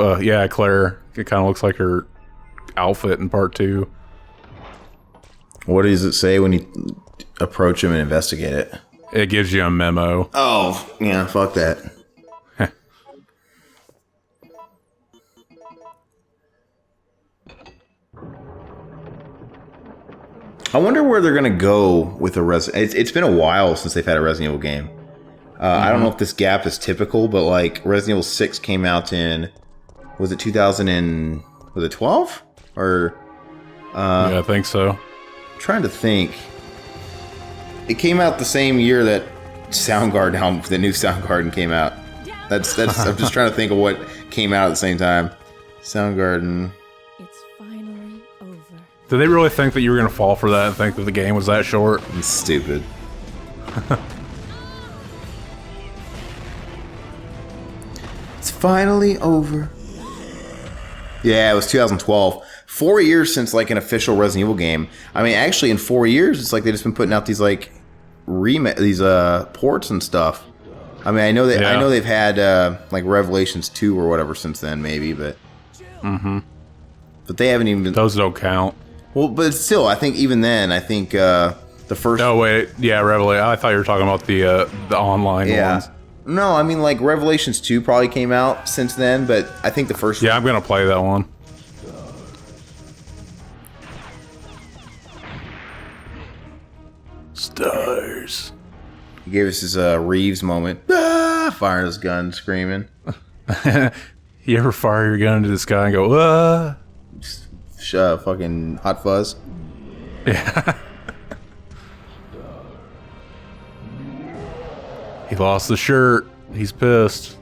Claire. It kind of looks like her outfit in part 2. What does it say when you approach him and investigate it? It gives you a memo. Oh, yeah, fuck that. I wonder where they're gonna go with the It's been a while since they've had a Resident Evil game. I don't know if this gap is typical, but like Resident Evil 6 came out in, was it 2012 or? Yeah, I think so. I'm trying to think. It came out the same year that Soundgarden, the new Soundgarden came out. That's. I'm just trying to think of what came out at the same time. Soundgarden. It's finally over. Did they really think that you were going to fall for that and think that the game was that short? It's stupid. It's finally over. Yeah, it was 2012. 4 years since like an official Resident Evil game. I mean, actually, in 4 years, it's like they've just been putting out these like ports and stuff. I mean, I know they've had like Revelations 2 or whatever since then, maybe, but but they haven't even. Those don't count. Well, but still, I think even then, I think the first. Oh wait, yeah, Revelation. I thought you were talking about the online ones. No, I mean like Revelations 2 probably came out since then, but I think the first. Yeah, I'm gonna play that one. Stars. He gave us his Reeves moment. Ah, firing his gun, screaming. You ever fire your gun into the sky and go, ah? Fucking Hot Fuzz. Yeah. He lost the shirt. He's pissed.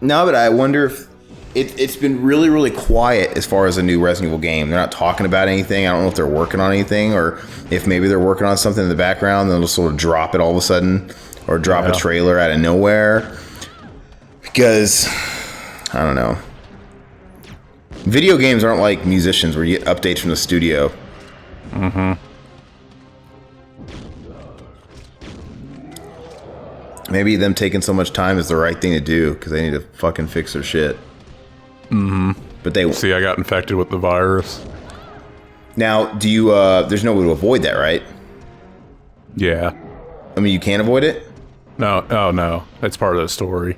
No, but I wonder if it's been really, really quiet as far as a new Resident Evil game. They're not talking about anything. I don't know if they're working on anything or if maybe they're working on something in the background and they'll just sort of drop it all of a sudden or drop a trailer out of nowhere. Because, I don't know. Video games aren't like musicians where you get updates from the studio. Maybe them taking so much time is the right thing to do because they need to fucking fix their shit. But they See, I got infected with the virus. Now, do you? There's no way to avoid that, right? Yeah. I mean, you can't avoid it. No. Oh no. That's part of the story.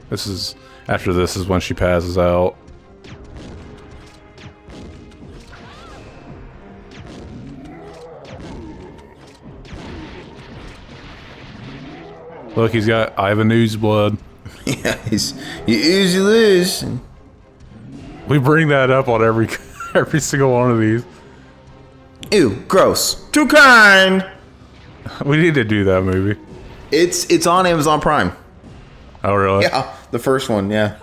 After this is when she passes out. Look, he's got Ivan Ooze blood. Yeah, you ooze, you lose. We bring that up on every single one of these. Ew, gross. Too kind. We need to do that movie. It's on Amazon Prime. Oh really? Yeah, the first one. Yeah.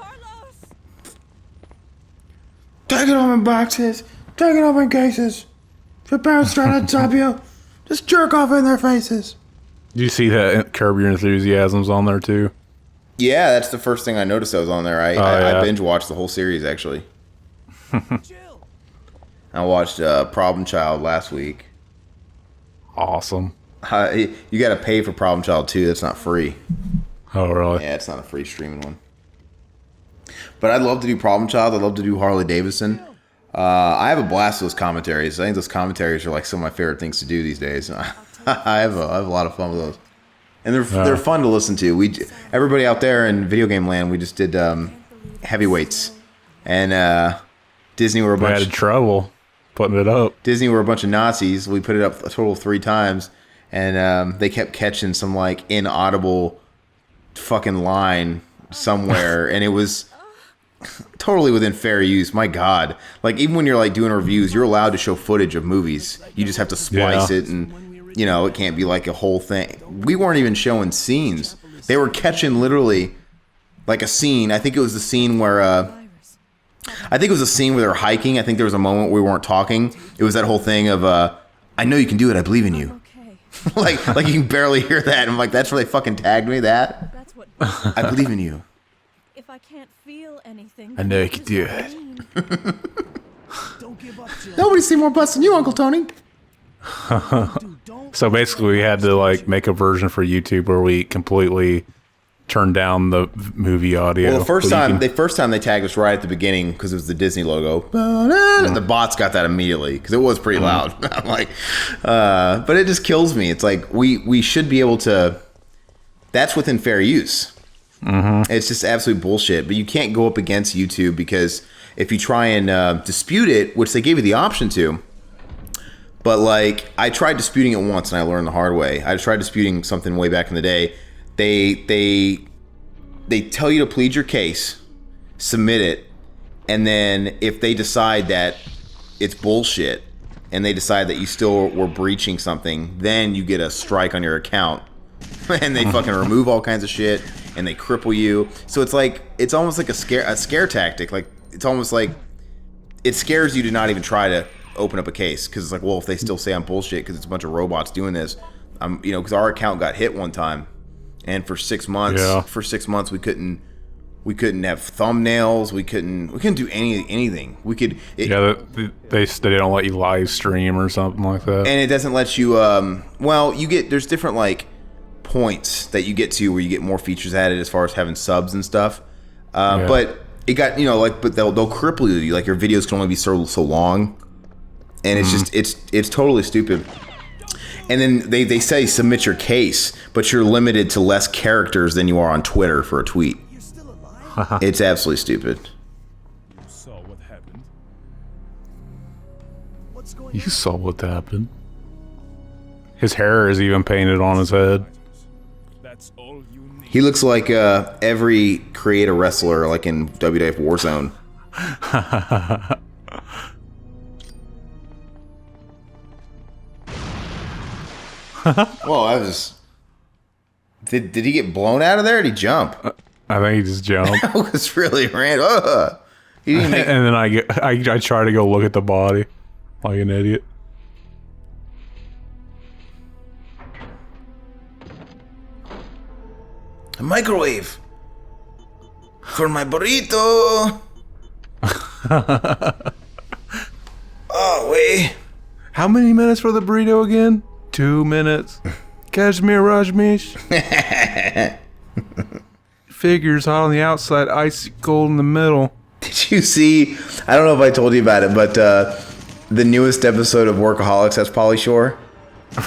Take it off in boxes. Take it off in cases. If your parents try to top you, just jerk off in their faces. Do you see that Curb Your Enthusiasm's on there too? Yeah, that's the first thing I noticed that was on there. I binge watched the whole series actually. I watched Problem Child last week. Awesome. You got to pay for Problem Child 2. That's not free. Oh really? Yeah, it's not a free streaming one. But I'd love to do Problem Child. I'd love to do Harley Davidson. I have a blast with those commentaries. I think those commentaries are like some of my favorite things to do these days. I have a lot of fun with those, and they're fun to listen to. Everybody out there in video game land, we just did heavyweights, and Disney were a bunch. I had trouble putting it up. Disney were a bunch of Nazis. We put it up a total of 3 times, and they kept catching some like inaudible fucking line somewhere, and it was totally within fair use. My God, like even when you're like doing reviews, you're allowed to show footage of movies. You just have to splice it, and it can't be like a whole thing. We weren't even showing scenes. They were catching literally like a scene. I think it was the scene where they're hiking. I think there was a moment where we weren't talking. It was that whole thing of I know you can do it. I believe in you. Okay. like you can barely hear that. And I'm like, that's where they fucking tagged me. That's what. I believe in you. If I can't feel anything, I know you can do it. Don't give up, Jill. Nobody's seen more butts than you, Uncle Tony. Dude, don't. So basically, we had to like make a version for YouTube where we completely turned down the movie audio. Well, the first time they tagged us right at the beginning because it was the Disney logo, and the bots got that immediately because it was pretty loud. I'm like, but it just kills me. It's like we should be able to. That's within fair use. Mm-hmm. It's just absolute bullshit. But you can't go up against YouTube because if you try and dispute it, which they gave you the option to. But like, I tried disputing it once and I learned the hard way. I tried disputing something way back in the day. They tell you to plead your case, submit it, and then if they decide that it's bullshit and they decide that you still were breaching something, then you get a strike on your account and they fucking remove all kinds of shit and they cripple you. So it's almost like a scare tactic. Like it's almost like it scares you to not even try to open up a case because it's like, well, if they still say I'm bullshit because it's a bunch of robots doing this, because our account got hit one time. And for 6 months, we couldn't have thumbnails. We couldn't do anything. We could. They don't let you live stream or something like that. And it doesn't let you. There's different like points that you get to where you get more features added as far as having subs and stuff. But it got but they'll cripple you. Like your videos can only be so long, and it's just it's totally stupid. And then they say submit your case, but you're limited to less characters than you are on Twitter for a tweet. You're still alive? It's absolutely stupid. You saw what happened. What's going You on? saw what happened. His hair is even painted on his head. That's all you need. He looks like every creator wrestler like in WWF Warzone. Well, I was. Did he get blown out of there? Or did he jump? I think he just jumped. That was really random. He didn't make, And then I try to go look at the body like an idiot. a microwave for my burrito. Oh wait. How many minutes for the burrito again? 2 minutes. Kashmir Rajmish. Figures hot on the outside, icy cold in the middle. Did you see? I don't know if I told you about it, but the newest episode of Workaholics has Pauly Shore.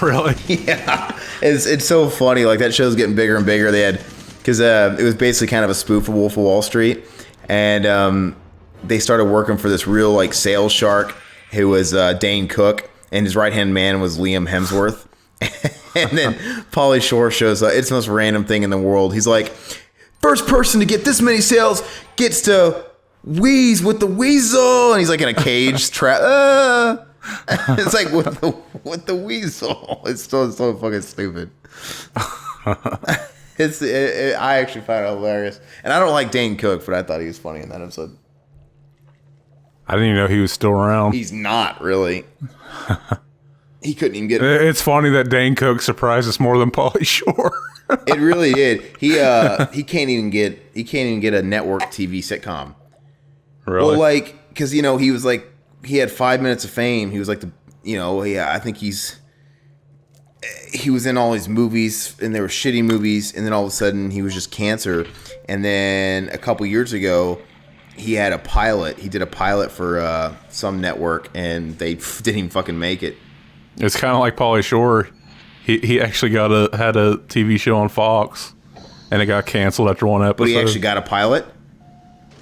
Really? Yeah, it's so funny. Like that show's getting bigger and bigger. They had because it was basically kind of a spoof of Wolf of Wall Street, and they started working for this real like sales shark who was Dane Cook, and his right hand man was Liam Hemsworth. And then Pauly Shore shows up. It's the most random thing in the world. He's like, first person to get this many sales gets to wheeze with the weasel, and he's like in a cage trap. It's like with the weasel. It's so fucking stupid. I actually found it hilarious, and I don't like Dane Cook, but I thought he was funny in that episode. I didn't even know he was still around. He's not really. He couldn't even get. It's funny that Dane Cook surprised us more than Pauly Shore. It really did. He can't even get a network TV sitcom. Really? Well, like, because he was like he had 5 minutes of fame. He was like I think he was in all these movies, and they were shitty movies, and then all of a sudden he was just cancer. And then a couple years ago, he had a pilot. He did a pilot for some network, and they didn't even fucking make it. It's kind of like Pauly Shore. He actually had a TV show on Fox, and it got canceled after one episode. But he actually got a pilot.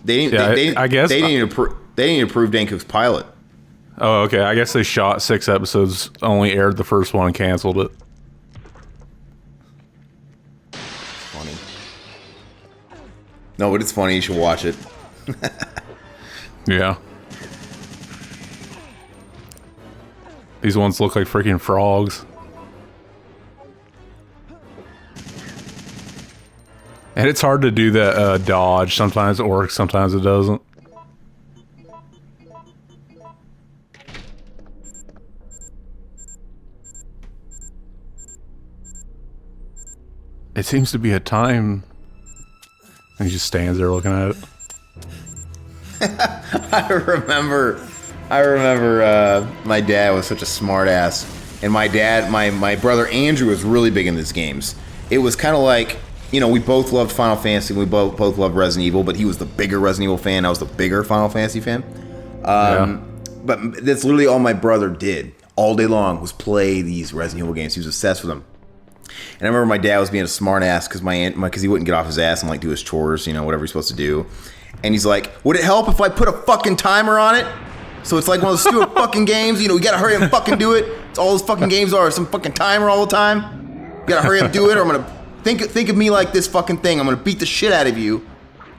They didn't. I guess they didn't approve Dan Cook's pilot. Oh, okay. I guess they shot 6 episodes, only aired the first one, and canceled it. Funny. No, but it's funny. You should watch it. Yeah. These ones look like freaking frogs. And it's hard to do that dodge. Sometimes it works, sometimes it doesn't. It seems to be a time. And he just stands there looking at it. I remember my dad was such a smart ass, and my brother Andrew was really big in these games. It was kind of like, you know, we both loved Final Fantasy, we both loved Resident Evil, but he was the bigger Resident Evil fan, I was the bigger Final Fantasy fan. Yeah. But that's literally all my brother did all day long, was play these Resident Evil games. He was obsessed with them. And I remember my dad was being a smart ass because he wouldn't get off his ass and like do his chores, you know, whatever he's supposed to do. And he's like, would it help if I put a fucking timer on it? So it's like one of those stupid fucking games, you know, you gotta hurry up and fucking do it. It's all those fucking games are, some fucking timer all the time. You gotta hurry up and do it, or I'm gonna think of me like this fucking thing. I'm gonna beat the shit out of you.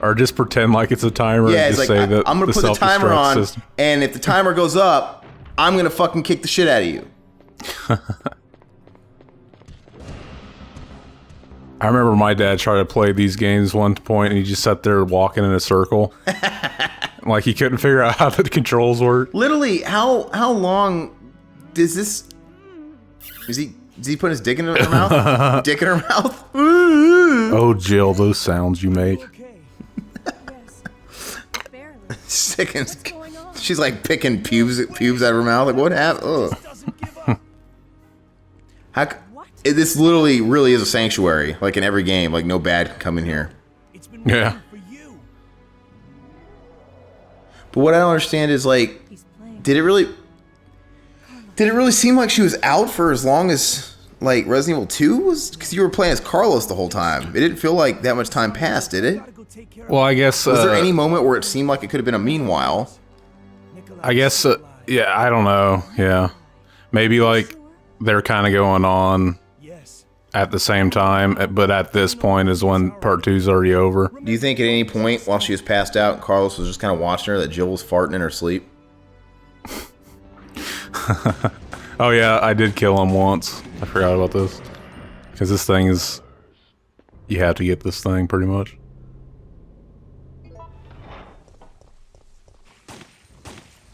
Or just pretend like it's a timer. Yeah, and it's just like, say that I'm gonna put the timer on, system. and if the timer goes up, I'm gonna fucking kick the shit out of you. I remember my dad tried to play these games one point, and he just sat there walking in a circle. Like he couldn't figure out how the controls work. Literally, how long does this? Is he putting his dick in her mouth? Dick in her mouth? Oh, Jill, those sounds you make. Okay. Yes. Barely. Sickens. What's going on? She's like picking pubes out of her mouth. Like, what happened? Ugh. Doesn't give up. This literally really is a sanctuary. Like in every game, like no bad can come in here. It's been Yeah. waiting for you. But what I don't understand is like, He's playing. did it really seem like she was out for as long as like Resident Evil 2 was? Because you were playing as Carlos the whole time. It didn't feel like that much time passed, did it? Gotta go take care Well, I guess. Was there any moment where it seemed like it could have been a meanwhile? of Nikolai. I guess. Yeah, I don't know. Yeah, maybe like they're kind of going on Yes. at the same time, but at this point is when part 2's already over. Do you think at any point while she was passed out and Carlos was just kind of watching her that Jill was farting in her sleep? Oh yeah, I did kill him once. I forgot about this. Because this thing is... You have to get this thing, pretty much.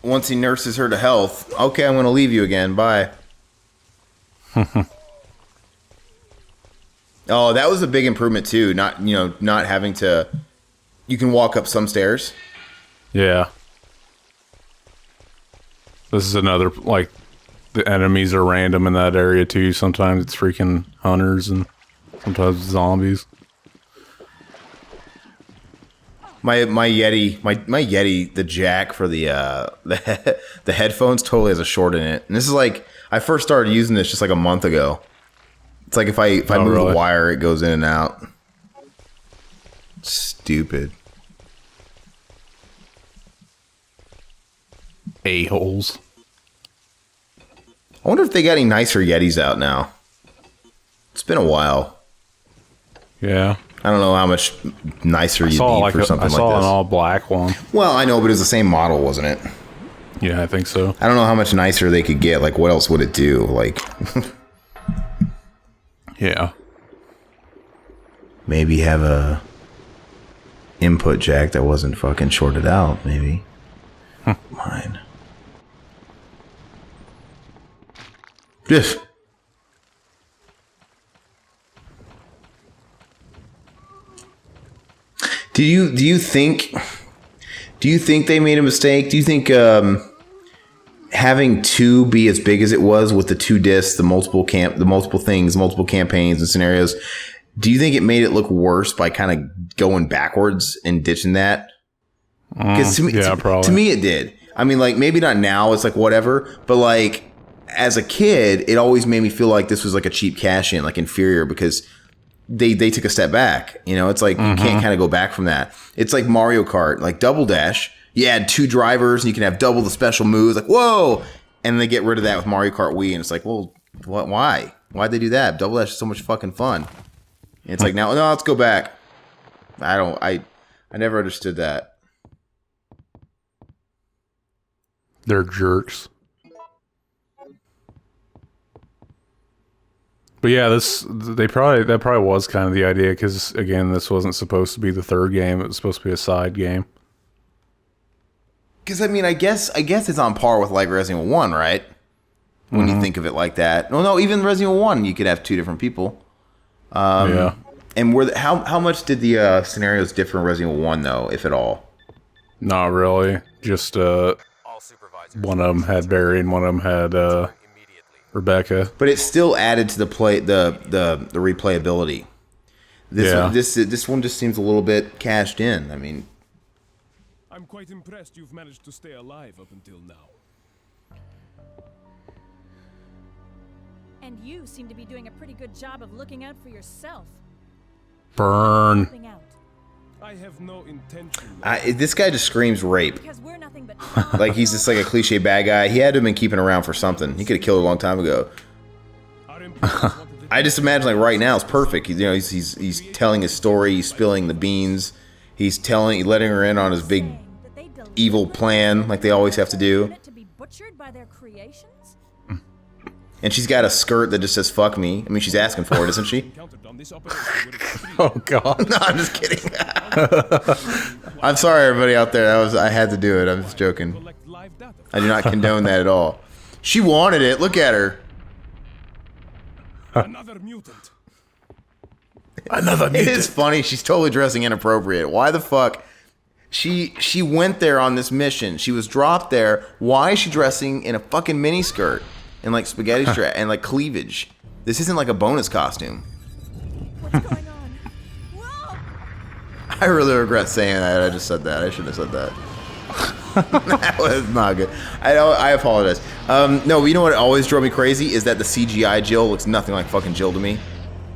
Once he nurses her to health, okay, I'm going to leave you again. Bye. Oh, that was a big improvement too. Not having to... You can walk up some stairs. Yeah. This is another, like, the enemies are random in that area too. Sometimes it's freaking hunters and sometimes it's zombies. My Yeti, the jack for the the headphones totally has a short in it. And this is like, I first started using this just like a month ago. It's like if I move really? the wire, it goes in and out. Stupid. A-holes. I wonder if they got any nicer Yetis out now. It's been a while. Yeah. I don't know how much nicer you'd need for something I saw like an this. all black one. Well, I know, but it was the same model, wasn't it? Yeah, I think so. I don't know how much nicer they could get. Like, what else would it do? Like, Yeah. maybe have a input jack that wasn't fucking shorted out, maybe. Mine. Yes. Do you think they made a mistake? Do you think having 2 be as big as it was with the 2 discs, the multiple things, multiple campaigns and scenarios, do you think it made it look worse by kind of going backwards and ditching that? Because probably. to me it did. I mean, like, maybe not now, it's like whatever, but like as a kid, it always made me feel like this was like a cheap cash in, like inferior, because they took a step back. You know, it's like you can't kind of go back from that. It's like Mario Kart, like Double Dash. You add 2 drivers and you can have double the special moves. Like, whoa! And they get rid of that with Mario Kart Wii, and it's like, well, what? Why? Why'd they do that? Double Dash is so much fucking fun. And it's like, now, no, let's go back. I never understood that. They're jerks. But yeah, that probably was kind of the idea, because again, this wasn't supposed to be the third game. It was supposed to be a side game. Because I mean, I guess it's on par with like Resident Evil 1, right? When you think of it like that. No, even Resident Evil 1, you could have 2 different people. Yeah. And how much did the scenarios differ in Resident Evil 1 though, if at all? Not really. Just one of them had Barry and one of them had Rebecca. But it still added to the replayability. This one just seems a little bit cashed in. I mean, I'm quite impressed you've managed to stay alive up until now. And you seem to be doing a pretty good job of looking out for yourself. Burn. Helping out. I have no intention. This guy just screams rape. Because we're nothing but Like he's just like a cliche bad guy. He had to have been keeping around for something. He could have killed her a long time ago. I just imagine like right now it's perfect. He's telling his story. He's spilling the beans. He's letting her in on his big evil plan, like they always have to do. to be butchered by their creations? And she's got a skirt that just says "fuck me." I mean, she's asking for it, isn't she? Oh god. No, I'm just kidding. I'm sorry, everybody out there. I had to do it. I'm just joking. I do not condone that at all. She wanted it. Look at her. Another mutant. Another It mutant. is funny. She's totally dressing inappropriate. Why the fuck? She went there on this mission. She was dropped there. Why is she dressing in a fucking miniskirt and like spaghetti strap and like cleavage? This isn't like a bonus costume. What's going on? Whoa! I really regret saying that. I just said that. I shouldn't have said that. That was not good. I apologize. No, you know what always drove me crazy is that the CGI Jill looks nothing like fucking Jill to me.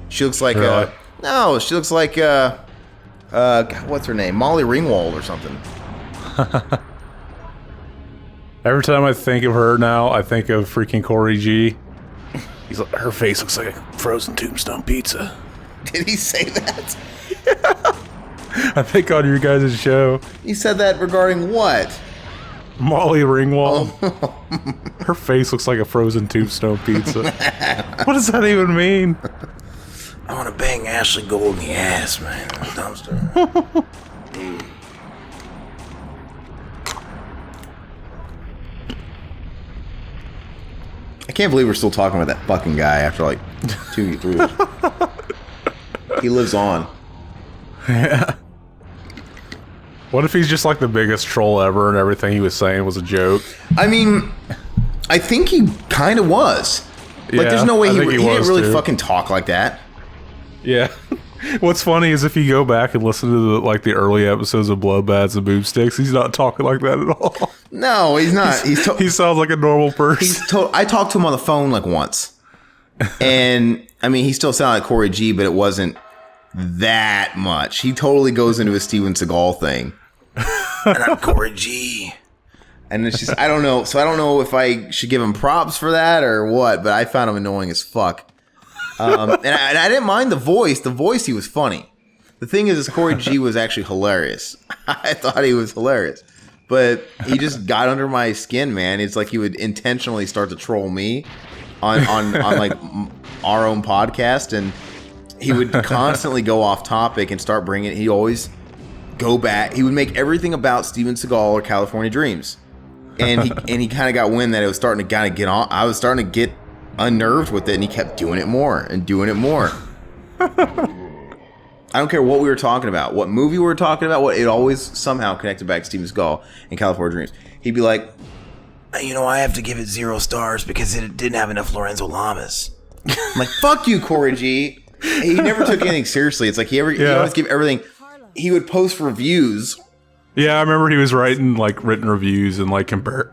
She looks like Really? no, she looks like God, what's her name? Molly Ringwald or something. Every time I think of her now, I think of freaking Corey G. He's like, her face looks like a frozen Tombstone pizza. Did he say that? I think on your guys' show, He said that regarding what? Molly Ringwald. Her face looks like a frozen Tombstone pizza. What does that even mean? I want to bang Ashley Gold in the ass, man. Dumpster. I can't believe we're still talking about that fucking guy after like 2 years. He lives on. Yeah. What if he's just like the biggest troll ever and everything he was saying was a joke? I mean, I think he kind of was. Like, Yeah, there's no way I he think he didn't was, really too. fucking talk like that. Yeah. What's funny is if you go back and listen to the early episodes of Bloodbaths and Boomsticks, he's not talking like that at all. No, he's not. He sounds like a normal person. I talked to him on the phone like once, and I mean, he still sounded like Corey G, but it wasn't that much. He totally goes into a Steven Seagal thing. And I'm Corey G. And it's just, I don't know. So I don't know if I should give him props for that or what, but I found him annoying as fuck. And I didn't mind the voice. The voice, he was funny. The thing is Corey G was actually hilarious. I thought he was hilarious. But he just got under my skin, man. It's like he would intentionally start to troll me on like our own podcast, and he would constantly go off topic and start bringing. He always go back. He would make everything about Steven Seagal or California Dreams, and he kind of got wind that it was starting to kind of get on. I was starting to get unnerved with it, and he kept doing it more and doing it more. I don't care what we were talking about, what movie we were talking about, what it always somehow connected back to Steven Seagal and California Dreams. He'd be like, you know, I have to give it 0 stars because it didn't have enough Lorenzo Lamas. I'm like, fuck you, Corey G. He never took anything seriously. It's like he always give everything. He would post reviews Yeah, I remember he was writing like written reviews and like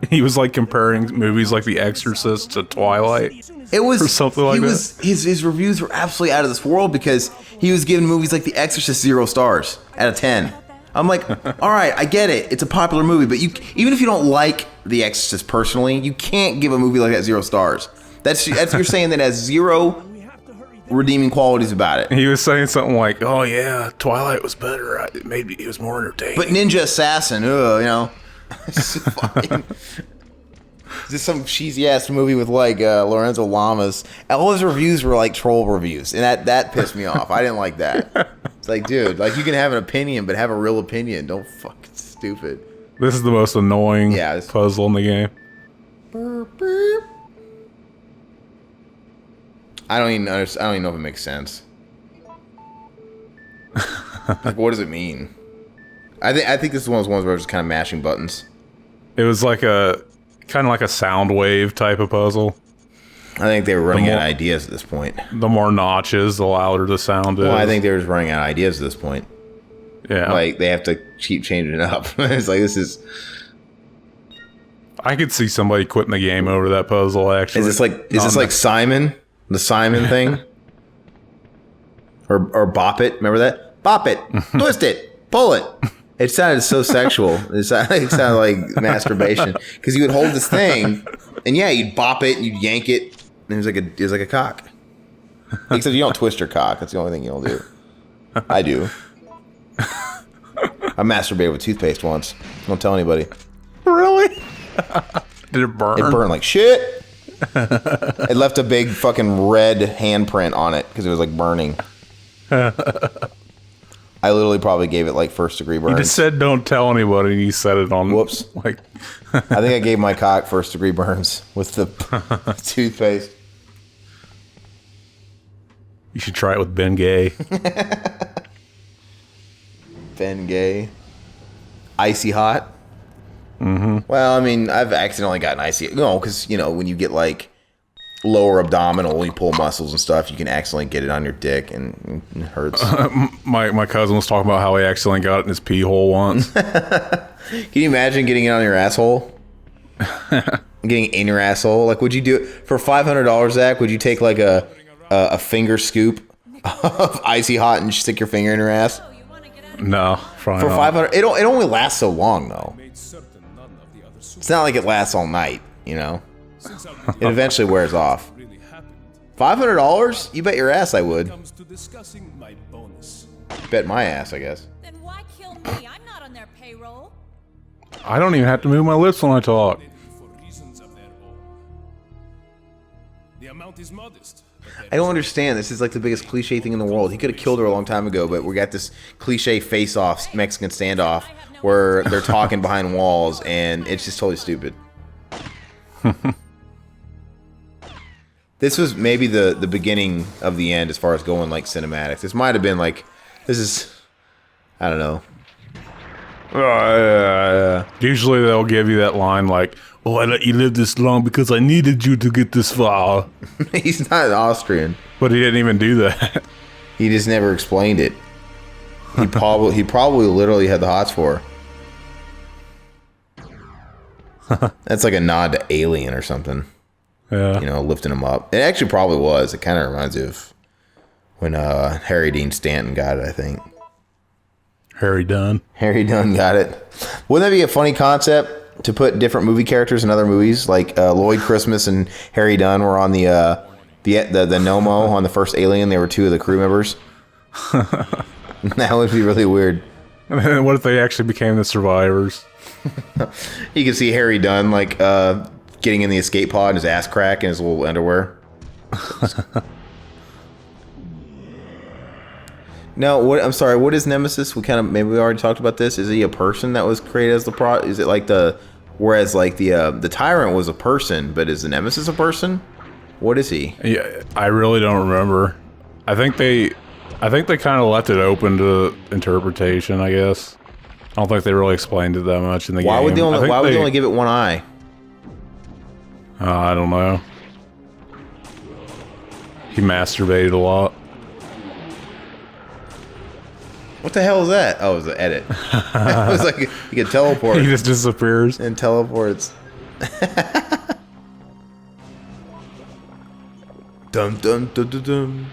he was like comparing movies like The Exorcist to Twilight. It was or something like that. His reviews were absolutely out of this world because he was giving movies like The Exorcist 0 stars out of 10. I'm like, all right, I get it. It's a popular movie, but even if you don't like The Exorcist personally, you can't give a movie like that 0 stars. That's you're saying that has 0 redeeming qualities about it. He was saying something like, "Oh yeah, Twilight was better. Maybe it was more entertaining." But Ninja Assassin, you know, it's fine. Is this some cheesy ass movie with like Lorenzo Lamas? All his reviews were like troll reviews, and that pissed me off. I didn't like that. It's like, dude, like you can have an opinion, but have a real opinion. Don't fucking stupid. This is the most annoying puzzle in the game. I don't even know if it makes sense. Like, what does it mean? I think this is one of those ones where I was just kind of mashing buttons. It was like kind of like a sound wave type of puzzle. I think they were running out of ideas at this point. The more notches, the louder the sound is. Well, I think they were just running out of ideas at this point. Yeah. Like, they have to keep changing it up. It's like, this is... I could see somebody quitting the game over that puzzle, actually. Is this like Simon? The Simon thing? Or Bop It? Remember that? Bop it! Twist it! Pull it! It sounded so sexual. It sounded like masturbation. Because you would hold this thing, and yeah, you'd bop it, and you'd yank it, and it was like a cock. Except you don't twist your cock. That's the only thing you don't do. I do. I masturbated with toothpaste once. Don't tell anybody. Really? Did it burn? It burned like shit. It left a big fucking red handprint on it because it was like burning. I literally probably gave it like first degree burns. You just said don't tell anybody and you said it on... Whoops. Like, I think I gave my cock first degree burns with the toothpaste. You should try it with Ben Gay. Ben Gay. Icy hot. Mm-hmm. Well, I mean, I've accidentally gotten icy. No, because, you know, when you get like lower abdominal, you pull muscles and stuff, you can accidentally get it on your dick and it hurts. My cousin was talking about how he accidentally got it in his pee hole once. Can you imagine getting it on your asshole? Getting in your asshole? Like, would you do it for $500, Zach? Would you take like a finger scoop of icy hot and stick your finger in your ass? No, probably for not. $500. It only lasts so long though. It's not like it lasts all night, you know. It eventually wears off. $500? You bet your ass I would. Bet my ass, I guess. Then why kill me? I'm not on their payroll. I don't even have to move my lips when I talk. The amount is modest. I don't understand. This is like the biggest cliche thing in the world. He could have killed her a long time ago, but we got this cliche face-off, Mexican standoff, where they're talking behind walls, and it's just totally stupid. This was maybe the beginning of the end as far as going like cinematics. This might have been like, this is, I don't know. Usually they'll give you that line like, "Oh, I let you live this long because I needed you to get this far." He's not Austrian. But he didn't even do that. He just never explained it. He probably literally had the hots for her. That's like a nod to Alien or something. Yeah. You know, lifting him up. It actually probably was. It kind of reminds me of when Harry Dean Stanton got it, I think. Harry Dunn got it. Wouldn't that be a funny concept to put different movie characters in other movies? Like Lloyd Christmas and Harry Dunn were on the Nomo on the first Alien. They were two of the crew members. That would be really weird. What if they actually became the survivors? You can see Harry Dunn like getting in the escape pod and his ass crack in his little underwear. No, what? I'm sorry. What is Nemesis? Maybe we already talked about this. Is he a person that was created as the Is it like whereas like the Tyrant was a person, but is the Nemesis a person? What is he? Yeah, I really don't remember. I think they kind of left it open to interpretation, I guess. I don't think they really explained it that much in the game. Why would they only give it one eye? I don't know. He masturbated a lot. What the hell is that? Oh, it was an edit. It was like you could teleport. He just disappears. And teleports. Dum dum dum dum dum.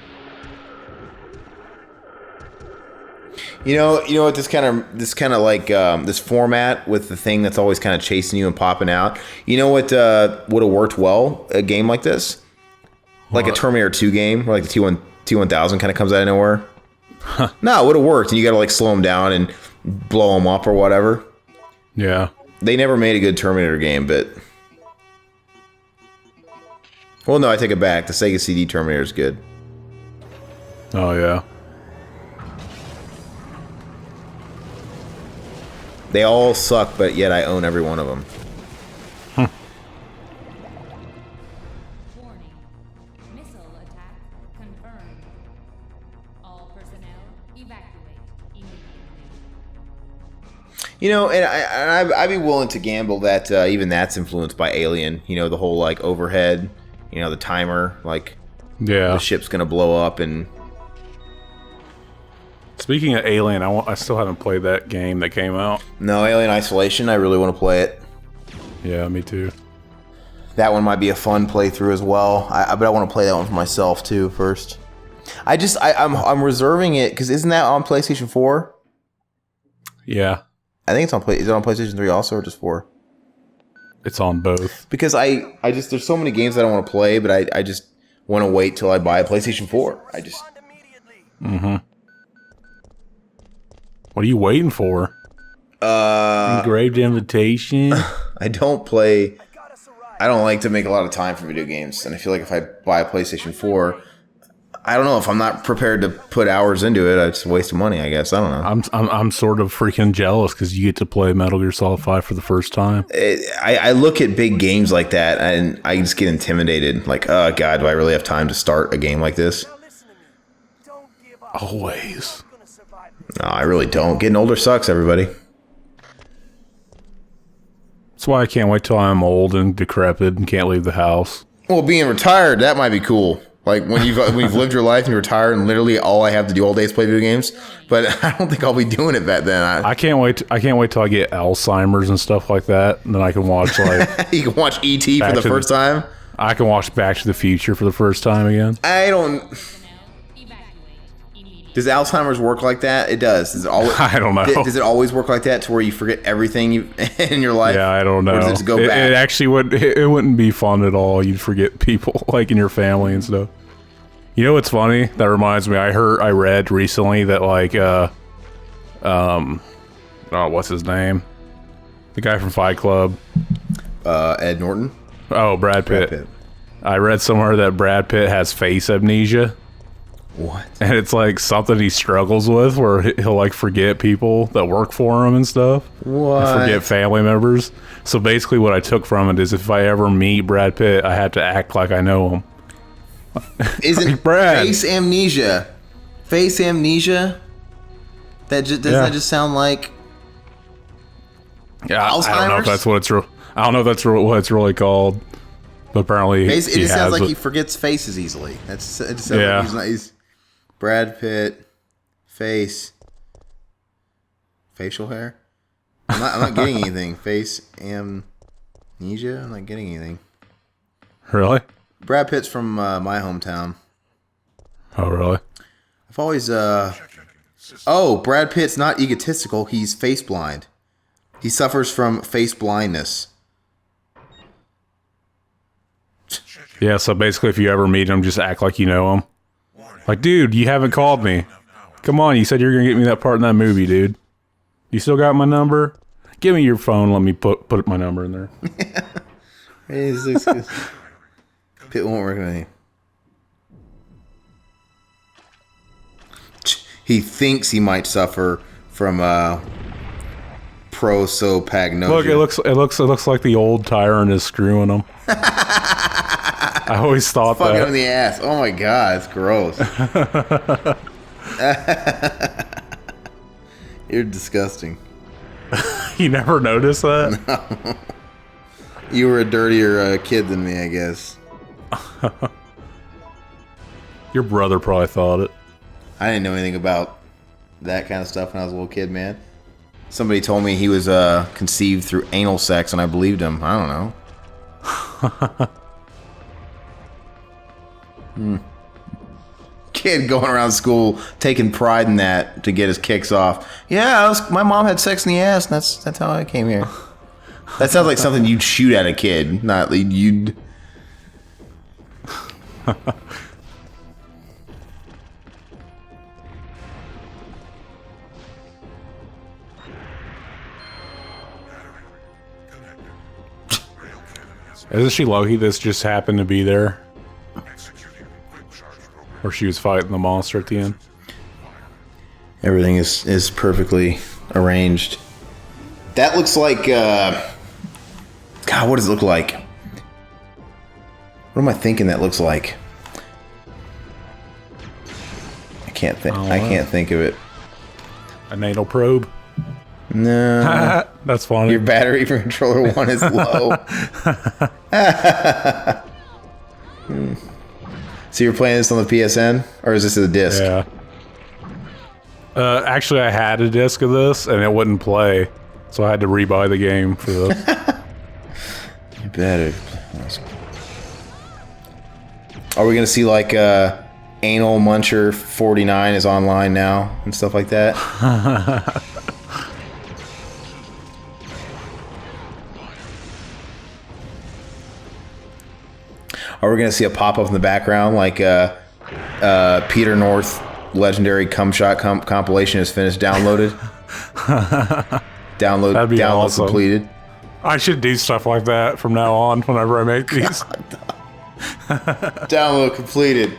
You know what this kind of like this format with the thing that's always kind of chasing you and popping out. You know what would have worked well, a game like this, like a Terminator 2 game, where like the T1000 kind of comes out of nowhere. No, it would have worked, and you got to like slow them down and blow them up or whatever. Yeah. They never made a good Terminator game, but well, no, I take it back. The Sega CD Terminator is good. Oh yeah. They all suck, but yet I own every one of them. Warning. Missile attack confirmed. All personnel evacuate immediately. You know, and I'd be willing to gamble that even that's influenced by Alien. You know, the whole like overhead, you know, the timer, like Yeah. the ship's gonna blow up and. Speaking of Alien, I still haven't played that game that came out. No, Alien Isolation, I really want to play it. Yeah, me too. That one might be a fun playthrough as well. But I want to play that one for myself too first. I'm reserving it because isn't that on PlayStation 4? Yeah, I think it's on Is it on PlayStation 3 also or just 4? it's on both. Because I just there's so many games that I want to play, but I just want to wait till I buy a PlayStation 4. I just. Mm-hmm. What are you waiting for? Engraved invitation. I don't like to make a lot of time for video games, and I feel like if I buy a PlayStation 4, I don't know, if I'm not prepared to put hours into it, it's a waste of money, I guess. I don't know. I'm sort of freaking jealous because you get to play Metal Gear Solid 5 for the first time. I look at big games like that, and I just get intimidated. Like, oh god, do I really have time to start a game like this? Always. No, I really don't. Getting older sucks, everybody. That's why I can't wait till I'm old and decrepit and can't leave the house. Well, being retired, that might be cool. Like when you've lived your life and you're retired, and literally all I have to do all day is play video games. But I don't think I'll be doing it back then. I can't wait. I can't wait till I get Alzheimer's and stuff like that, and then I can watch like you can watch E.T. for the first time. I can watch Back to the Future for the first time again. I don't. Does Alzheimer's work like that? It does. Does it always, I don't know. Does it always work like that to where you forget everything in your life? Yeah, I don't know. Or does it just go back? It actually would. It wouldn't be fun at all. You'd forget people like in your family and stuff. You know what's funny? That reminds me. I read recently that like what's his name? The guy from Fight Club. Ed Norton. Oh, Brad Pitt. I read somewhere that Brad Pitt has face amnesia. What? And it's like something he struggles with, where he'll like forget people that work for him and stuff. What? And forget family members. So basically, what I took from it is, if I ever meet Brad Pitt, I have to act like I know him. Isn't like Brad. Face amnesia? Face amnesia? That just doesn't that just sound like? Yeah, Alzheimer's? I don't know if that's what it's. I don't know if that's what it's really called. But apparently, It just sounds like he forgets faces easily. It just sounds like he's Brad Pitt, facial hair. I'm not getting anything. Face amnesia. I'm not getting anything. Really? Brad Pitt's from my hometown. Oh, really? I've always Brad Pitt's not egotistical. He's face blind. He suffers from face blindness. Yeah, so basically, if you ever meet him, just act like you know him. Like, dude, you haven't called me. Come on, you said you were going to get me that part in that movie, dude. You still got my number? Give me your phone, let me put my number in there. Pitt won't work with me. He thinks he might suffer from prosopagnosia. Look, it looks like the old tyrant is screwing him. I always thought fucking that. him in the ass. Oh my god, it's gross. You're disgusting. You never noticed that? No. You were a dirtier kid than me, I guess. Your brother probably thought it. I didn't know anything about that kind of stuff when I was a little kid, man. Somebody told me he was conceived through anal sex, and I believed him. I don't know. Kid going around school taking pride in that to get his kicks off. Yeah, my mom had sex in the ass, and that's how I came here. That sounds like something you'd shoot at a kid, not you'd. Isn't she lucky this just happened to be there? Or she was fighting the monster at the end? Everything is perfectly arranged. That looks like, God, what does it look like? What am I thinking that looks like? I can't think of it. An anal probe? No. That's funny. Your battery for controller 1 is low. So you're playing this on the PSN? Or is this a disc? Yeah. Actually, I had a disc of this, and it wouldn't play. So I had to rebuy the game for this. You better. Are we going to see like Anal Muncher 49 is online now and stuff like that? Are we going to see a pop-up in the background like Peter North Legendary Cum Shot compilation is finished, downloaded? Download awesome. completed. I should do stuff like that from now on whenever I make these. Download completed.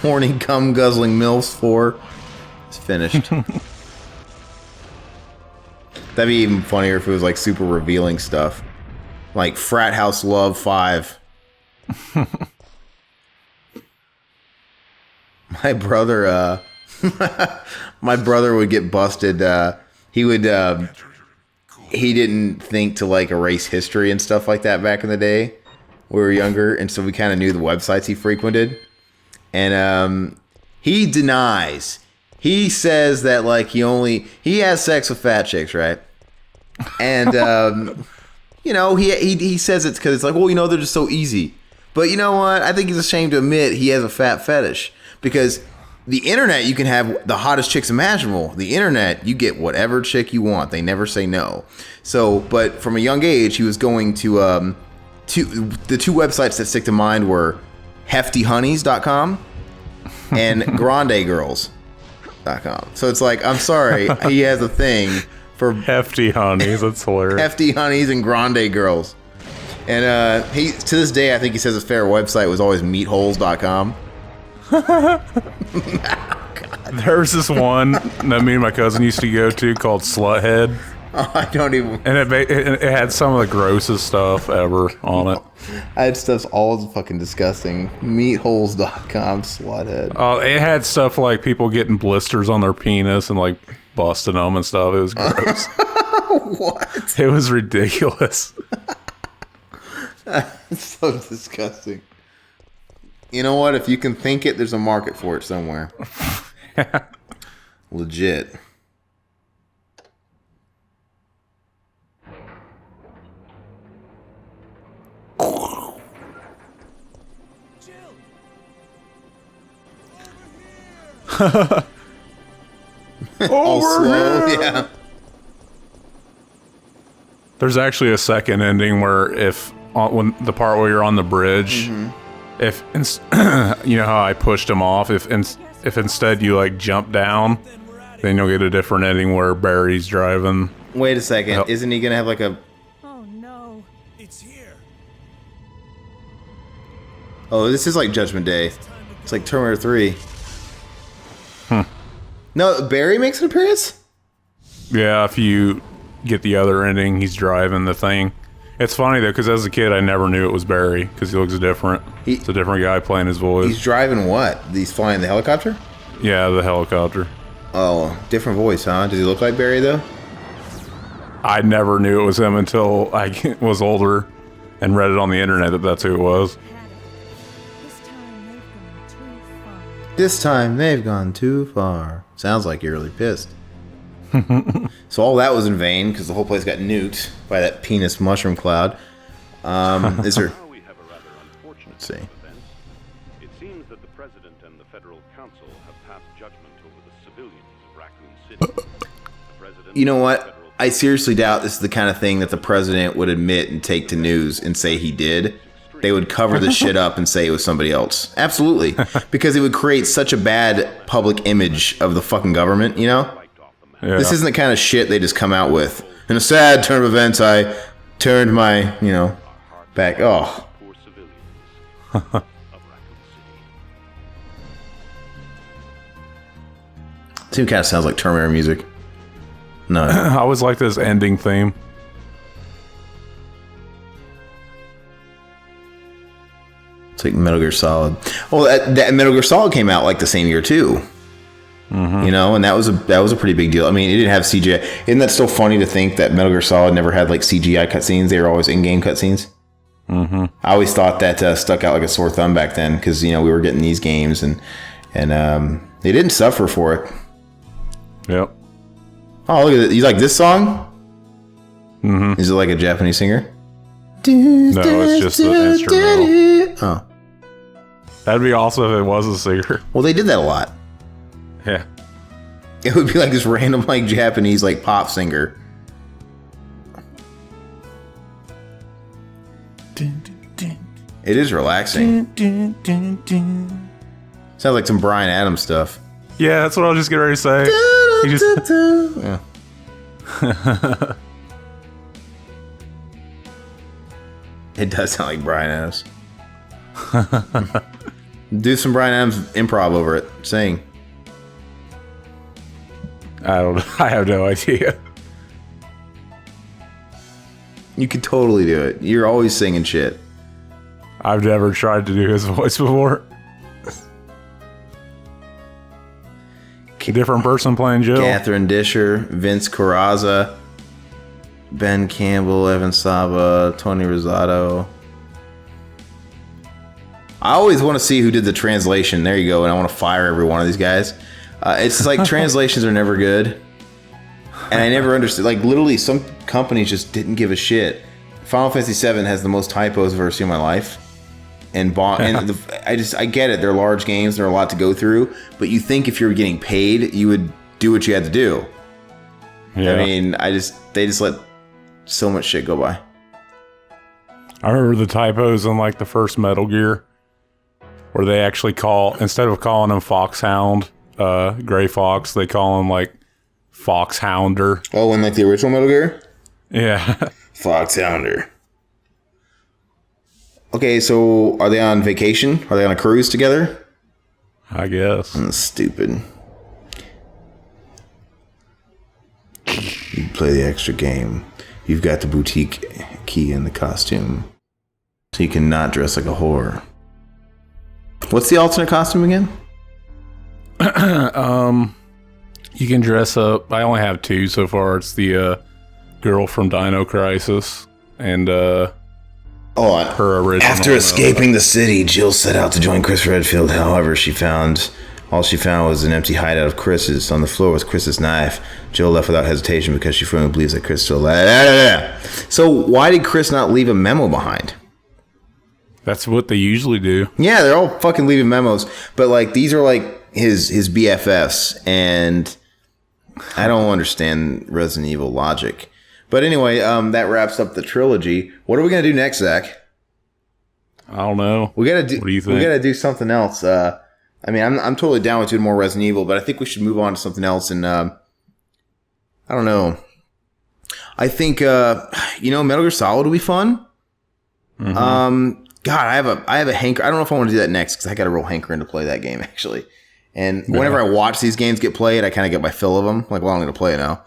Horny cum guzzling MILFs 4 is finished. That'd be even funnier if it was like super revealing stuff. Like Frat House Love 5. My brother would get busted. He didn't think to like erase history and stuff like that back in the day. We were younger, and so we kind of knew the websites he frequented. And he denies. He says that like he has sex with fat chicks, right? And you know, he says it's because it's like, well, you know, they're just so easy. But you know what? I think he's ashamed to admit he has a fat fetish. Because the internet, you can have the hottest chicks imaginable. The internet, you get whatever chick you want. They never say no. So, but from a young age, he was going to the two websites that stick to mind were heftyhoneys.com and grandegirls.com. So it's like, I'm sorry, he has a thing for Hefty honeys, that's hilarious. Hefty honeys and grande girls. And he, to this day, I think he says his favorite website was always meatholes.com. There's this one that me and my cousin used to go to called Sluthead. Oh, I don't even. And it had some of the grossest stuff ever on it. That stuff's all fucking disgusting. Meatholes.com, sluthead. Oh, it had stuff like people getting blisters on their penis and like busting them and stuff. It was gross. What? It was ridiculous. It's so disgusting. You know what? If you can think it, there's a market for it somewhere. Legit. All slow, yeah. There's actually a second ending where when the part where you're on the bridge, if you know how I pushed him off, if instead you like jump down, then you'll get a different ending where Barry's driving. Wait a second, isn't he gonna have like a? Oh no! It's here. Oh, this is like Judgment Day. It's like Terminator 3. No, Barry makes an appearance? Yeah, if you get the other ending, he's driving the thing. It's funny though, because as a kid, I never knew it was Barry because he looks different. It's a different guy playing his voice. He's driving what? He's flying the helicopter? Yeah, the helicopter. Oh, different voice, huh? Does he look like Barry though? I never knew it was him until I was older and read it on the internet that that's who it was. This time they've gone too far. This time they've gone too far. Sounds like you're really pissed. So all that was in vain because the whole place got nuked by that penis mushroom cloud. Is there? Now we have a rather unfortunate Let's see. event. It seems that the President and the Federal Council have passed judgment over the civilians of Raccoon City. The President You know and the what? Federal I seriously doubt this is the kind of thing that the president would admit and take to news and say he did. They would cover this shit up and say it was somebody else. Absolutely. Because it would create such a bad public image of the fucking government, you know? wiped off the map. Yeah. This isn't the kind of shit they just come out with. In a sad turn of events, I turned my, back. Oh. Poor civilians of Raccoon City. It kind of sounds like Terminator music. No. I always like this ending theme. It's like Metal Gear Solid. Well, that Metal Gear Solid came out like the same year too. And that was a pretty big deal. I mean, it didn't have CGI. Isn't that still funny to think that Metal Gear Solid never had like CGI cutscenes? They were always in-game cutscenes. I always thought that stuck out like a sore thumb back then because we were getting these games and they didn't suffer for it. Yep. Oh, look at it! You like this song? Is it like a Japanese singer? No, it's just the instrumental. Oh, That'd be awesome if it was a singer. well, they did that a lot. Yeah. It would be like this random like Japanese like pop singer. It is relaxing. Sounds like some Bryan Adams stuff. Yeah, that's what I was just getting ready to say. He just, Yeah. It does sound like Bryan Adams. Do some Bryan Adams improv over it. Sing. I have no idea. You could totally do it. You're always singing shit. I've never tried to do his voice before. Different person playing Jill. Catherine Disher, Vince Carrazza, Ben Campbell, Evan Saba, Tony Rosato. I always want to see who did the translation. There you go. And I want to fire every one of these guys. It's like translations are never good. And I never understood. Like, literally, some companies just didn't give a shit. Final Fantasy VII has the most typos I've ever seen in my life. I get it. They're large games. There are a lot to go through. But you think if you were getting paid, you would do what you had to do. Yeah. I mean, they just let so much shit go by. I remember the typos in like the first Metal Gear, where they actually instead of calling him Foxhound, Gray Fox, they call him like Foxhounder. Oh, in like the original Metal Gear? Yeah. Foxhounder. Okay, so are they on vacation? Are they on a cruise together? I guess. Stupid. You play the extra game. You've got the boutique key in the costume. So you cannot dress like a whore. What's the alternate costume again? You can dress up. I only have two so far. It's the girl from Dino Crisis and her original. After escaping the city, Jill set out to join Chris Redfield. However, all she found was an empty hideout of Chris's. On the floor was Chris's knife. Jill left without hesitation because she firmly believes that Chris still alive. So why did Chris not leave a memo behind? That's what they usually do. Yeah, they're all fucking leaving memos. But like these are like his BFFs, and I don't understand Resident Evil logic. But anyway, that wraps up the trilogy. What are we gonna do next, Zach? I don't know. We gotta do. What do you think? We gotta do something else. I mean, I'm totally down with doing more Resident Evil, but I think we should move on to something else. And I don't know. I think Metal Gear Solid will be fun. Mm-hmm. God, I have a hanker. I don't know if I want to do that next because I got a real hankering to play that game actually. And whenever I watch these games get played, I kind of get my fill of them. Like, well, I'm going to play it now.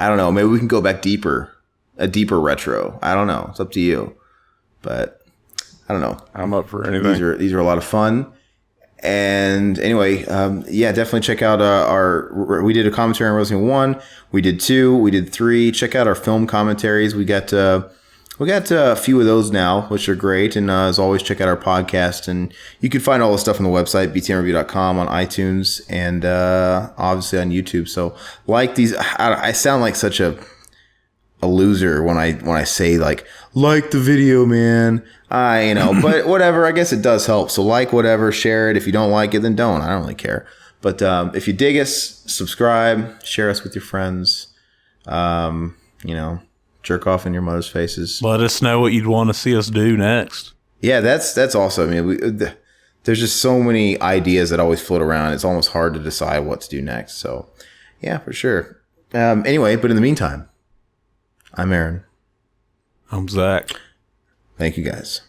I don't know. Maybe we can go back deeper, a deeper retro. I don't know. It's up to you. But I don't know. I'm up for anything. These are a lot of fun. And anyway, definitely check out we did a commentary on Resident Evil 1. We did 2. We did 3. Check out our film commentaries. We got We got a few of those now, which are great. And as always, check out our podcast. And you can find all the stuff on the website, btnreview.com, on iTunes, and obviously on YouTube. So like these, I sound like such a loser when I say like the video, man. But whatever. I guess it does help. So like whatever, share it. If you don't like it, then don't. I don't really care. But if you dig us, subscribe, share us with your friends. Jerk off in your mother's faces. Let us know what you'd want to see us do next. Yeah, that's also. I mean, there's just so many ideas that always float around. It's almost hard to decide what to do next. So, yeah, for sure. Anyway, but in the meantime, I'm Aaron. I'm Zach. Thank you, guys.